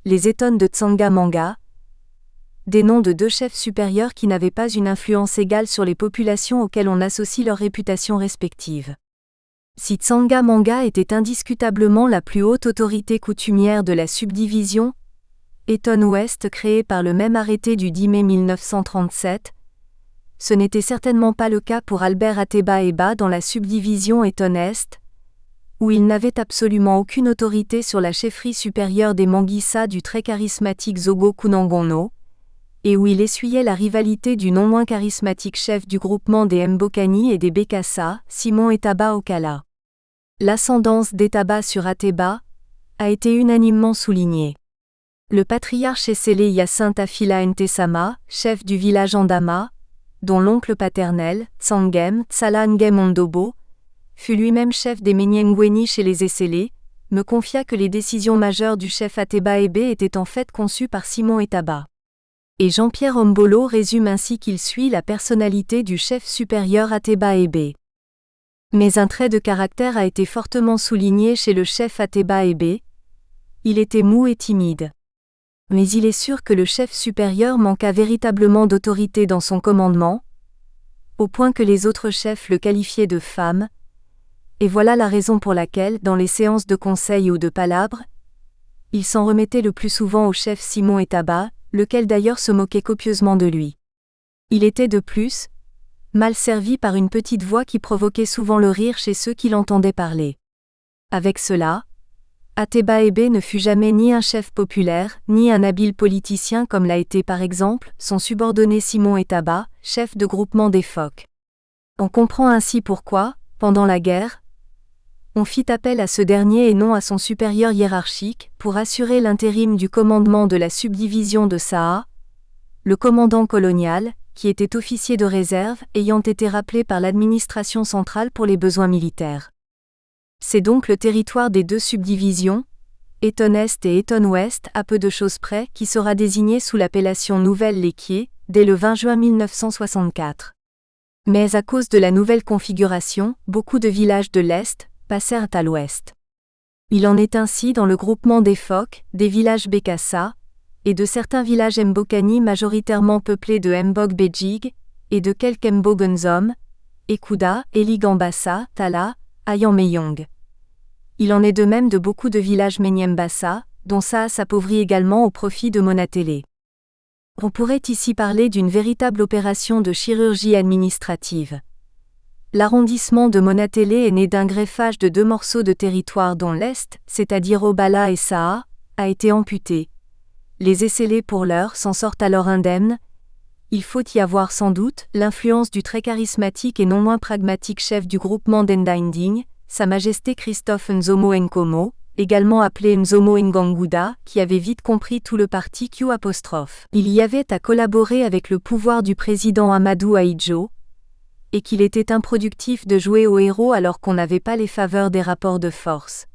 les Eton de Tsanga Manga, des noms de deux chefs supérieurs qui n'avaient pas une influence égale sur les populations auxquelles on associe leurs réputations respectives. Si Tsanga Manga était indiscutablement la plus haute autorité coutumière de la subdivision, Eton Ouest créée par le même arrêté du 10 mai 1937, ce n'était certainement pas le cas pour Albert Atebaeba dans la subdivision Eton Est, où il n'avait absolument aucune autorité sur la chefferie supérieure des Mangissa du très charismatique Zogo Kunangono, et où il essuyait la rivalité du non moins charismatique chef du groupement des Mbokani et des Bekassa, Simon Etaba Okala. L'ascendance d'Etaba sur Ateba a été unanimement soulignée. Le patriarche Essele Hyacinthe Afila Ntesama, chef du village Andama, dont l'oncle paternel, Tsangem Tsala Ngem Ondobo, fut lui-même chef des Menyengweni chez les Essele, me confia que les décisions majeures du chef Atebaebe étaient en fait conçues par Simon Etaba. Et Jean-Pierre Ombolo résume ainsi qu'il suit la personnalité du chef supérieur Atebaebe. Mais un trait de caractère a été fortement souligné chez le chef Atebaebe. Il était mou et timide. Mais il est sûr que le chef supérieur manqua véritablement d'autorité dans son commandement, au point que les autres chefs le qualifiaient de femme, et voilà la raison pour laquelle, dans les séances de conseil ou de palabres, il s'en remettait le plus souvent au chef Simon Etaba, lequel d'ailleurs se moquait copieusement de lui. Il était de plus mal servi par une petite voix qui provoquait souvent le rire chez ceux qui l'entendaient parler. Avec cela, Atebaebe ne fut jamais ni un chef populaire, ni un habile politicien comme l'a été par exemple son subordonné Simon Etaba, chef de groupement des phoques. On comprend ainsi pourquoi, pendant la guerre, on fit appel à ce dernier et non à son supérieur hiérarchique pour assurer l'intérim du commandement de la subdivision de Saha, le commandant colonial, qui était officier de réserve ayant été rappelé par l'administration centrale pour les besoins militaires. C'est donc le territoire des deux subdivisions, Eton Est et Eton Ouest à peu de choses près, qui sera désigné sous l'appellation Nouvelle-Léquier, dès le 20 juin 1964. Mais à cause de la nouvelle configuration, beaucoup de villages de l'Est passèrent à l'Ouest. Il en est ainsi dans le groupement des phoques, des villages Bekassa, et de certains villages Mbokani majoritairement peuplés de Mbok Bejig, et de quelques Mbogenzom, Ekuda, Eligambassa, Tala, Ayameyong. Il en est de même de beaucoup de villages Menyembassa, dont Saha s'appauvrit également au profit de Monatele. On pourrait ici parler d'une véritable opération de chirurgie administrative. L'arrondissement de Monatele est né d'un greffage de deux morceaux de territoire dont l'Est, c'est-à-dire Obala et Saha, a été amputé. Les Essele pour l'heure s'en sortent alors indemnes. Il faut y avoir sans doute l'influence du très charismatique et non moins pragmatique chef du groupement d'Endainding, Sa Majesté Christophe Nzomo Nkomo, également appelé Nzomo Nganguda, qui avait vite compris tout le parti Q'. Il y avait à collaborer avec le pouvoir du président Amadou Ahidjo, et qu'il était improductif de jouer au héros alors qu'on n'avait pas les faveurs des rapports de force.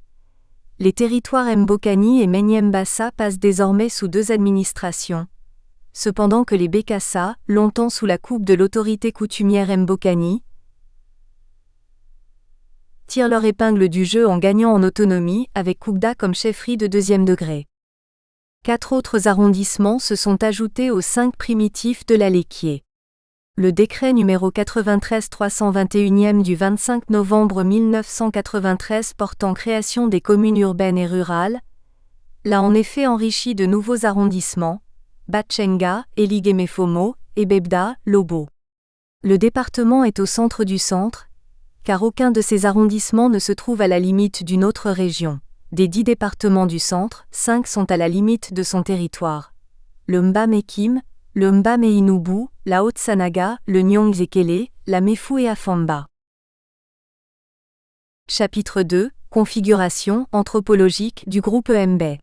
Les territoires Mbokani et Menyembassa passent désormais sous deux administrations. Cependant que les Bekassa, longtemps sous la coupe de l'autorité coutumière Mbokani, tirent leur épingle du jeu en gagnant en autonomie, avec Kougda comme chefferie de deuxième degré. 4 autres arrondissements se sont ajoutés aux 5 primitifs de la Léquier. Le décret numéro 93-321 du 25 novembre 1993 portant création des communes urbaines et rurales l'a en effet enrichi de nouveaux arrondissements, Batchenga, Eligemefomo, et Bebda, Lobo. Le département est au centre du centre, car aucun de ces arrondissements ne se trouve à la limite d'une autre région. Des 10 départements du centre, 5 sont à la limite de son territoire. Le Mba-Mekim, le Mba-Meinubu, la Haute-Sanaga, le Nyong-Zekele, la Mefu et Afamba. Chapitre 2, Configuration anthropologique du groupe EMB.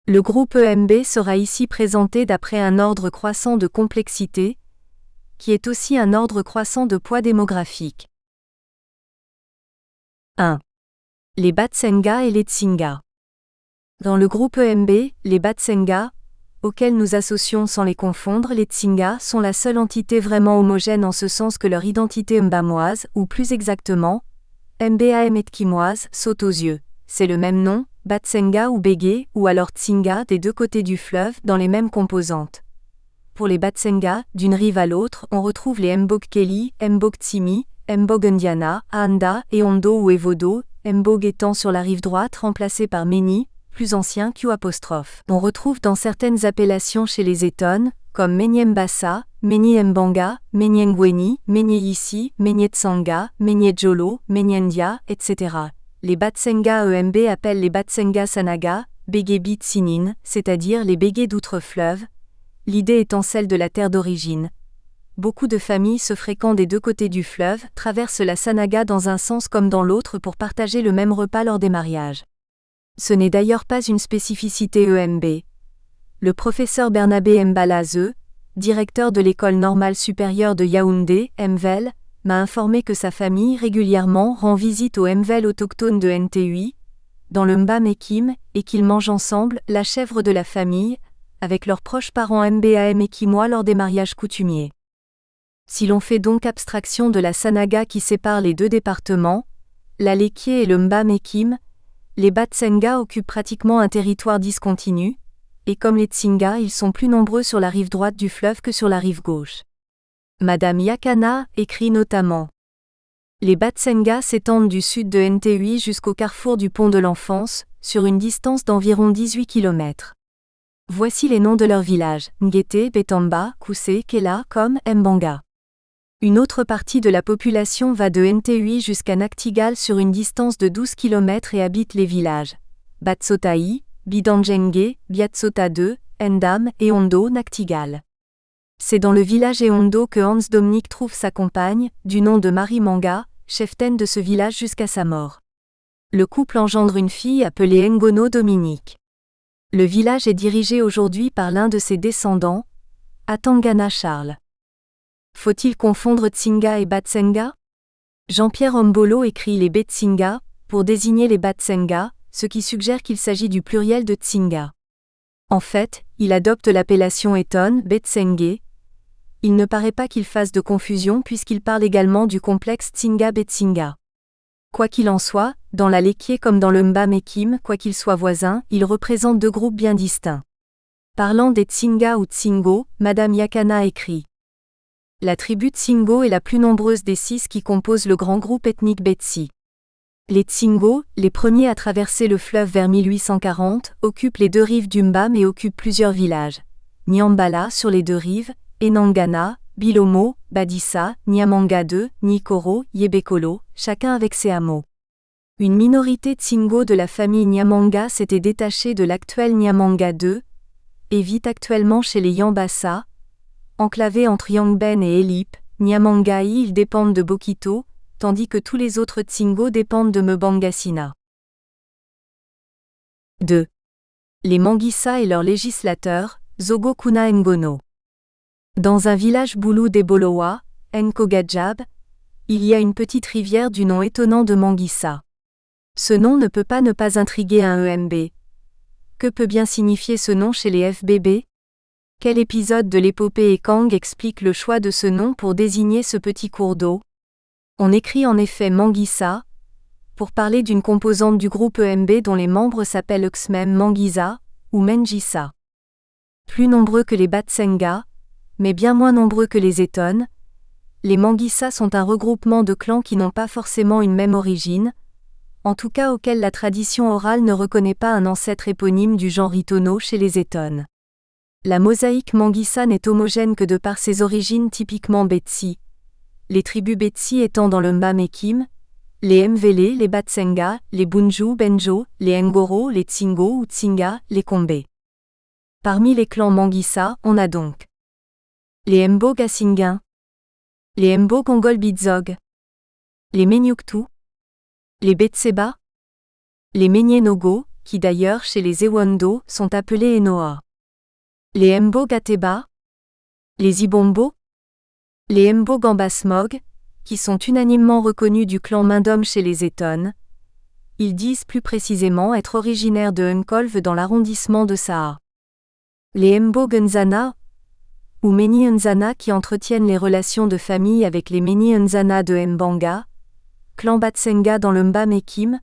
Le groupe EMB sera ici présenté d'après un ordre croissant de complexité, qui est aussi un ordre croissant de poids démographique. 1. Les Batsenga et les Tsinga. Dans le groupe EMB, les Batsenga, auxquels nous associons sans les confondre les Tsinga, sont la seule entité vraiment homogène en ce sens que leur identité mbamoise, ou plus exactement, Mba-Metkimoise, saute aux yeux. C'est le même nom, Batsenga ou Bégué, ou alors Tsinga des deux côtés du fleuve dans les mêmes composantes. Pour les Batsenga, d'une rive à l'autre, on retrouve les Mbok-Keli, Mbok-Tsimi, Mbog-Ndiana, Aanda et Ondo ou Evodo, Mbog étant sur la rive droite remplacé par Meni, plus ancien Q'. On retrouve dans certaines appellations chez les Étones, comme Menyembassa, Meni-Mbanga, Menyengweni, Menyeyisi, Menyetsanga, Menyejolo, Menyendia, etc. Les Batsenga EMB appellent les Batsenga Sanaga, Bégué Tsinin, c'est-à-dire les Bégués d'outre-fleuve, l'idée étant celle de la terre d'origine. Beaucoup de familles se fréquentent des deux côtés du fleuve, traversent la Sanaga dans un sens comme dans l'autre pour partager le même repas lors des mariages. Ce n'est d'ailleurs pas une spécificité EMB. Le professeur Bernabé Mbalazeux, directeur de l'école normale supérieure de Yaoundé, MVEL, m'a informé que sa famille régulièrement rend visite aux MVEL autochtones de NTUI, dans le Mba-Mekim, et qu'ils mangent ensemble la chèvre de la famille, avec leurs proches parents Mba-Mekimois lors des mariages coutumiers. Si l'on fait donc abstraction de la Sanaga qui sépare les deux départements, la Lekié et le Mba-Mekim, les Batsenga occupent pratiquement un territoire discontinu, et comme les Tsinga, ils sont plus nombreux sur la rive droite du fleuve que sur la rive gauche. Madame Yakana écrit notamment: les Batsenga s'étendent du sud de NTUI jusqu'au carrefour du pont de l'Enfance, sur une distance d'environ 18 km. Voici les noms de leurs villages: Ngete, Betamba, Koussé, Kela, Kom, Mbanga. Une autre partie de la population va de NTUI jusqu'à Naktigal sur une distance de 12 km et habite les villages Batsotaï, Bidanjenge, Biatsota 2, Ndam et Ondo Naktigal. C'est dans le village Eondo que Hans Dominique trouve sa compagne, du nom de Marie Manga, cheftaine de ce village jusqu'à sa mort. Le couple engendre une fille appelée Ngono Dominique. Le village est dirigé aujourd'hui par l'un de ses descendants, Atangana Charles. Faut-il confondre Tsinga et Batsenga? Jean-Pierre Ombolo écrit les Betsinga, pour désigner les Batsenga, ce qui suggère qu'il s'agit du pluriel de Tsinga. En fait, il adopte l'appellation Eton, Betsenge. Il ne paraît pas qu'il fasse de confusion puisqu'il parle également du complexe Tsinga-Betsinga. Quoi qu'il en soit, dans la Lekié comme dans le Mba-Mekim, quoi qu'ils soient voisins, ils représentent deux groupes bien distincts. Parlant des Tsinga ou Tsingo, Madame Yakana écrit: la tribu Tsingo est la plus nombreuse des 6 qui composent le grand groupe ethnique Betsi. Les Tsingo, les premiers à traverser le fleuve vers 1840, occupent les deux rives du Mba mais occupent plusieurs villages. Nyambala sur les deux rives, Enangana, Bilomo, Badissa, Nyamanga 2, Nikoro, Yebekolo, chacun avec ses hameaux. Une minorité Tsingo de la famille Nyamanga s'était détachée de l'actuel Nyamanga 2 et vit actuellement chez les Yambassa. Enclavés entre Yangben et Elip, Nyamangaï, ils dépendent de Bokito, tandis que tous les autres Tsingo dépendent de Mbangasina. 2. Les Mangissa et leurs législateurs, Zogo Kuna Ngono. Dans un village Boulou des Bolowa, Nkogajab, il y a une petite rivière du nom étonnant de Mangissa. Ce nom ne peut pas ne pas intriguer un EMB. Que peut bien signifier ce nom chez les FBB? Quel épisode de l'épopée Ekang explique le choix de ce nom pour désigner ce petit cours d'eau? On écrit en effet Mangissa, pour parler d'une composante du groupe EMB dont les membres s'appellent Xmem Manguisa, ou Menjissa. Plus nombreux que les Batsenga, mais bien moins nombreux que les Eton, les Mangissa sont un regroupement de clans qui n'ont pas forcément une même origine, en tout cas auquel la tradition orale ne reconnaît pas un ancêtre éponyme du genre Itono chez les Eton. La mosaïque Mangissa n'est homogène que de par ses origines typiquement Betsi, les tribus Betsi étant dans le Mba-Mekim, les Mvele, les Batsenga, les Bunju Benjo, les Ngoro, les Tsingo ou Tsinga, les Kombe. Parmi les clans Mangissa, on a donc les Mbo Gassingin, les Mbo Gongol Bidzog, les Menyuktu, les Betseba, les Menyenogo, qui d'ailleurs chez les Ewondo sont appelés Enoa, les Mbo Gateba, les Ibombo, les Mbo Gambasmog, qui sont unanimement reconnus du clan Mindom chez les Eton. Ils disent plus précisément être originaires de Nkolv dans l'arrondissement de Saa. Les Mbo Genzana, ou Meni Nzana qui entretiennent les relations de famille avec les Meni Nzana de Mbanga, clan Batsenga dans le Mba-Mekim,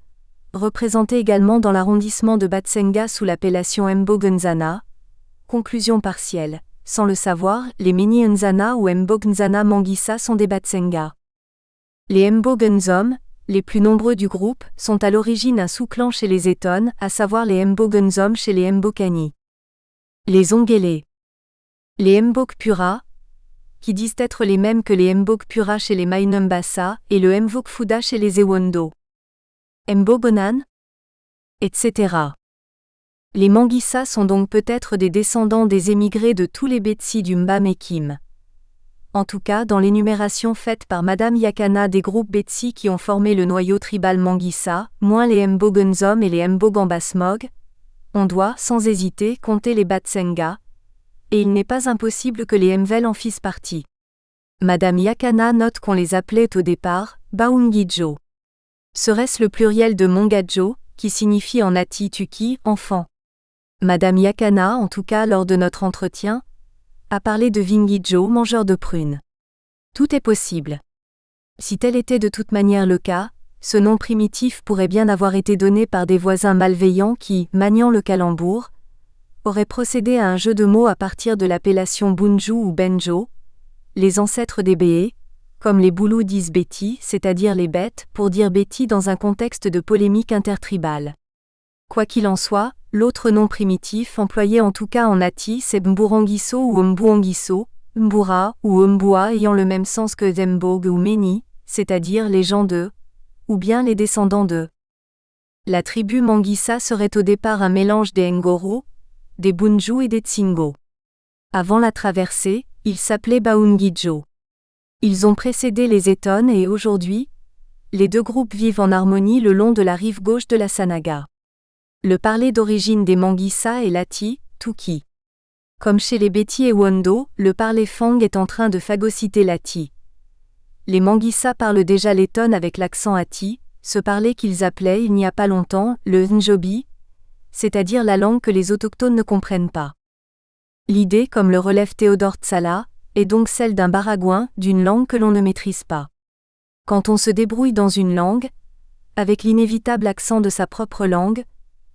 représenté également dans l'arrondissement de Batsenga sous l'appellation Mbo Genzana. Conclusion partielle. Sans le savoir, les Meni Nzana ou Mbo Genzana Mangissa sont des Batsenga. Les Mbo Genzom, les plus nombreux du groupe, sont à l'origine un sous-clan chez les Eton, à savoir les Mbo Genzom chez les Mbokani. Les Ongele. Les Mbokpura, qui disent être les mêmes que les Mbokpura chez les Mainumbassa, et le Mvokfuda chez les Ewondo. Mbogonan, etc. Les Mangissa sont donc peut-être des descendants des émigrés de tous les Betsi du Mba-Mekim. En tout cas dans l'énumération faite par Madame Yakana des groupes Betsi qui ont formé le noyau tribal Mangissa, moins les Mbogenzom et les Mbogambasmog, on doit, sans hésiter, compter les Batsenga, et il n'est pas impossible que les Mvel en fissent partie. Madame Yakana note qu'on les appelait au départ Baungijo. Serait-ce le pluriel de Mongajo, qui signifie en Ati Tuki, enfant? Madame Yakana, en tout cas lors de notre entretien, a parlé de Vingijo, mangeur de prunes. Tout est possible. Si tel était de toute manière le cas, ce nom primitif pourrait bien avoir été donné par des voisins malveillants qui, maniant le calembour, auraient procédé à un jeu de mots à partir de l'appellation Bunju ou Benjo, les ancêtres des Béé, comme les Boulous disent Béti, c'est-à-dire les bêtes, pour dire Béti dans un contexte de polémique intertribale. Quoi qu'il en soit, l'autre nom primitif employé en tout cas en Ati c'est Mburangiso ou Mbuangiso, Mbura ou Mbua ayant le même sens que Zembog ou Meni, c'est-à-dire les gens de, ou bien les descendants de. La tribu Mangissa serait au départ un mélange des Ngoro, des Bunju et des Tsingo. Avant la traversée, ils s'appelaient Baungijo. Ils ont précédé les Eton et aujourd'hui, les deux groupes vivent en harmonie le long de la rive gauche de la Sanaga. Le parler d'origine des Mangissa est l'Ati, Tuki. Comme chez les Beti et Wondo, le parler Fang est en train de phagocyter l'Ati. Les Mangissa parlent déjà l'Eton avec l'accent Ati, ce parler qu'ils appelaient il n'y a pas longtemps le Njobi, c'est-à-dire la langue que les autochtones ne comprennent pas. L'idée, comme le relève Théodore Tsala, est donc celle d'un baragouin, d'une langue que l'on ne maîtrise pas. Quand on se débrouille dans une langue, avec l'inévitable accent de sa propre langue,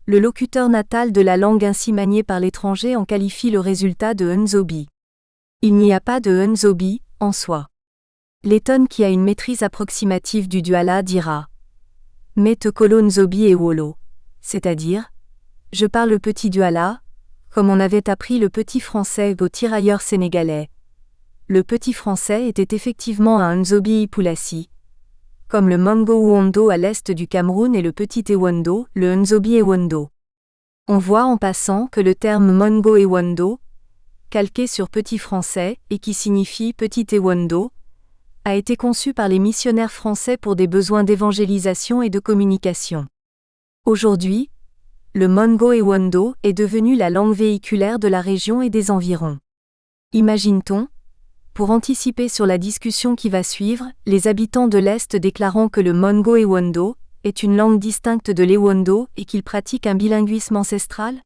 le locuteur natal de la langue ainsi maniée par l'étranger en qualifie le résultat de Nzobi. Il n'y a pas de Nzobi, en soi. L'Eton qui a une maîtrise approximative du duala dira « Me te kolo Nzobi et wolo », c'est-à-dire « Je parle le petit duala », comme on avait appris le petit français aux tirailleurs sénégalais. Le petit français était effectivement un Nzobi Ipulassi, comme le Mongo Wondo à l'est du Cameroun et le petit Ewondo, le Nzobi Ewondo. On voit en passant que le terme Mongo Ewondo, calqué sur petit français et qui signifie petit Ewondo, a été conçu par les missionnaires français pour des besoins d'évangélisation et de communication. Aujourd'hui, le Mongo Ewondo est devenu la langue véhiculaire de la région et des environs. Imagine-t-on, pour anticiper sur la discussion qui va suivre, les habitants de l'Est déclarant que le Mongo Ewondo est une langue distincte de l'Ewondo et qu'ils pratiquent un bilinguisme ancestral?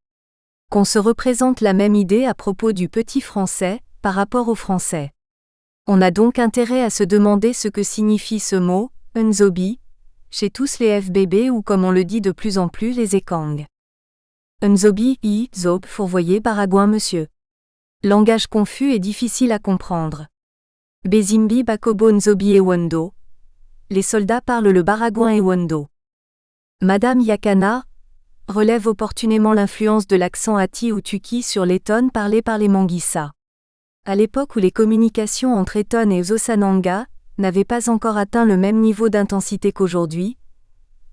Qu'on se représente la même idée à propos du petit français, par rapport au français. On a donc intérêt à se demander ce que signifie ce mot, Nzobi, chez tous les FBB ou comme on le dit de plus en plus les Ekang. Nzobi I, Zob, fourvoyé baragouin monsieur. Langage confus et difficile à comprendre. Bezimbi Bakobo Nzobi Ewondo. Les soldats parlent le baragouin Ewondo. Madame Yakana relève opportunément l'influence de l'accent Ati ou Tuki sur l'Eton parlé par les Mangissa. À l'époque où les communications entre Eton et Zosananga n'avait pas encore atteint le même niveau d'intensité qu'aujourd'hui.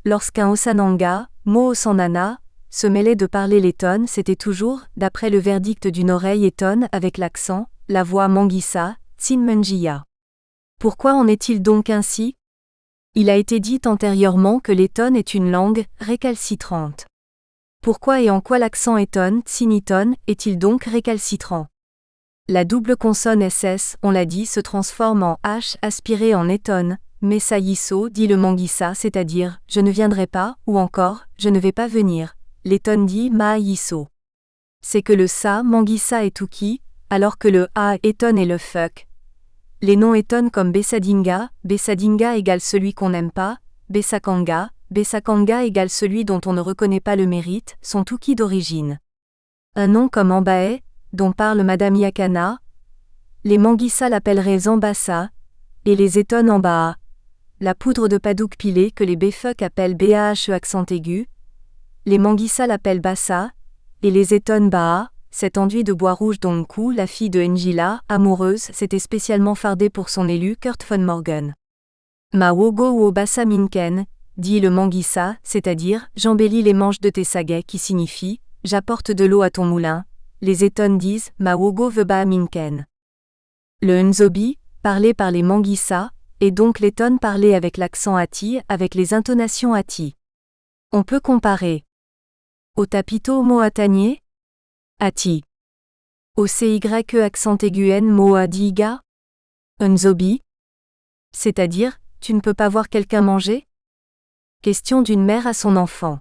Lorsqu'un Osananga, mot Osanana, se mêlait de parler letton, c'était toujours, d'après le verdict d'une oreille étonne avec l'accent, la voix Mangissa, Tsinmunjiya. Pourquoi en est-il donc ainsi? Il a été dit antérieurement que letton est une langue récalcitrante. Pourquoi et en quoi l'accent étonne, Tsiniton, est-il donc récalcitrant? La double consonne SS, on l'a dit, se transforme en H aspiré en étonne, mais Sayiso dit le Mangissa, c'est-à-dire « je ne viendrai pas » ou encore « je ne vais pas venir ». L'étonne dit Ma Yiso. C'est que le Sa Mangissa est Tuki, alors que le A étonne et le Fuck. Les noms étonnent comme Bessadinga égale celui qu'on n'aime pas, Besakanga égale celui dont on ne reconnaît pas le mérite, sont Tuki d'origine. Un nom comme Ambae, dont parle Madame Yakana, les Mangissa l'appelleraient Zambassa, et les étonnes Ambaa. La poudre de padouk pilée que les Befuk appellent BAHE accent aigu, les Mangissa l'appellent Bassa, et les étonnes Baa. Cet enduit de bois rouge d'Ongku, la fille de Njila, amoureuse, s'était spécialement fardée pour son élu Kurt von Morgen. Ma wogo wo bassa minken, dit le Mangissa, c'est-à-dire « j'embellis les manches de tes saguets » qui signifie « j'apporte de l'eau à ton moulin ». Les étonnes disent « ma wogo veba minken ». Le Nzobi, parlé par les Mangissa, est donc l'étonne parlé avec l'accent Ati, avec les intonations Ati. On peut comparer au tapito moatanier, Ati. Au CYE accent aigu N moadiga, Nzobi. C'est-à-dire, tu ne peux pas voir quelqu'un manger? Question d'une mère à son enfant.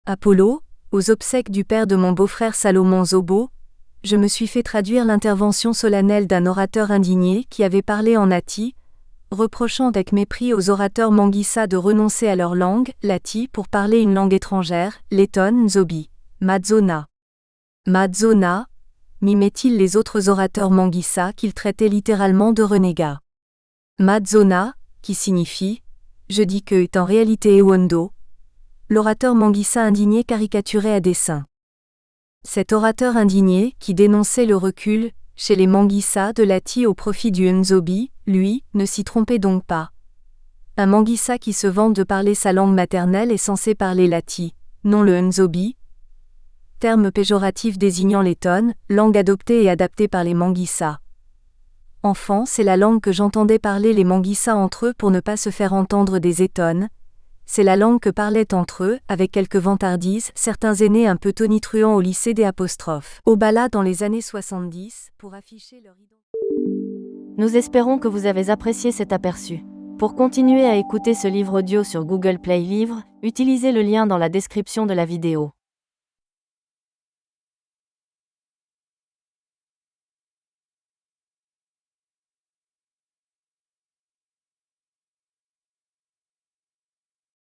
Apollo, aux obsèques du père de mon beau-frère Salomon Zobo, je me suis fait traduire l'intervention solennelle d'un orateur indigné qui avait parlé en Ati, reprochant avec mépris aux orateurs Mangissa de renoncer à leur langue, l'Ati, pour parler une langue étrangère, letton Nzobi. Madzona. Madzona, mimait-il les autres orateurs Mangissa qu'il traitait littéralement de renégats. Madzona, qui signifie « je dis que » est en réalité Ewondo, l'orateur Mangissa indigné caricaturait à dessein. Cet orateur indigné, qui dénonçait le recul, chez les Mangissa de l'Ati au profit du Nzobi, lui, ne s'y trompait donc pas. Un Mangissa qui se vante de parler sa langue maternelle est censé parler l'Ati, non le Nzobi, terme péjoratif désignant letton, langue adoptée et adaptée par les Mangissa. Enfant, c'est la langue que j'entendais parler les Mangissa entre eux pour ne pas se faire entendre des étonnes. C'est la langue que parlaient entre eux, avec quelques vantardises, certains aînés un peu tonitruants au lycée des apostrophes. Au Bala dans les années 70, pour afficher leur identité. Nous espérons que vous avez apprécié cet aperçu. Pour continuer à écouter ce livre audio sur Google Play Livres, utilisez le lien dans la description de la vidéo.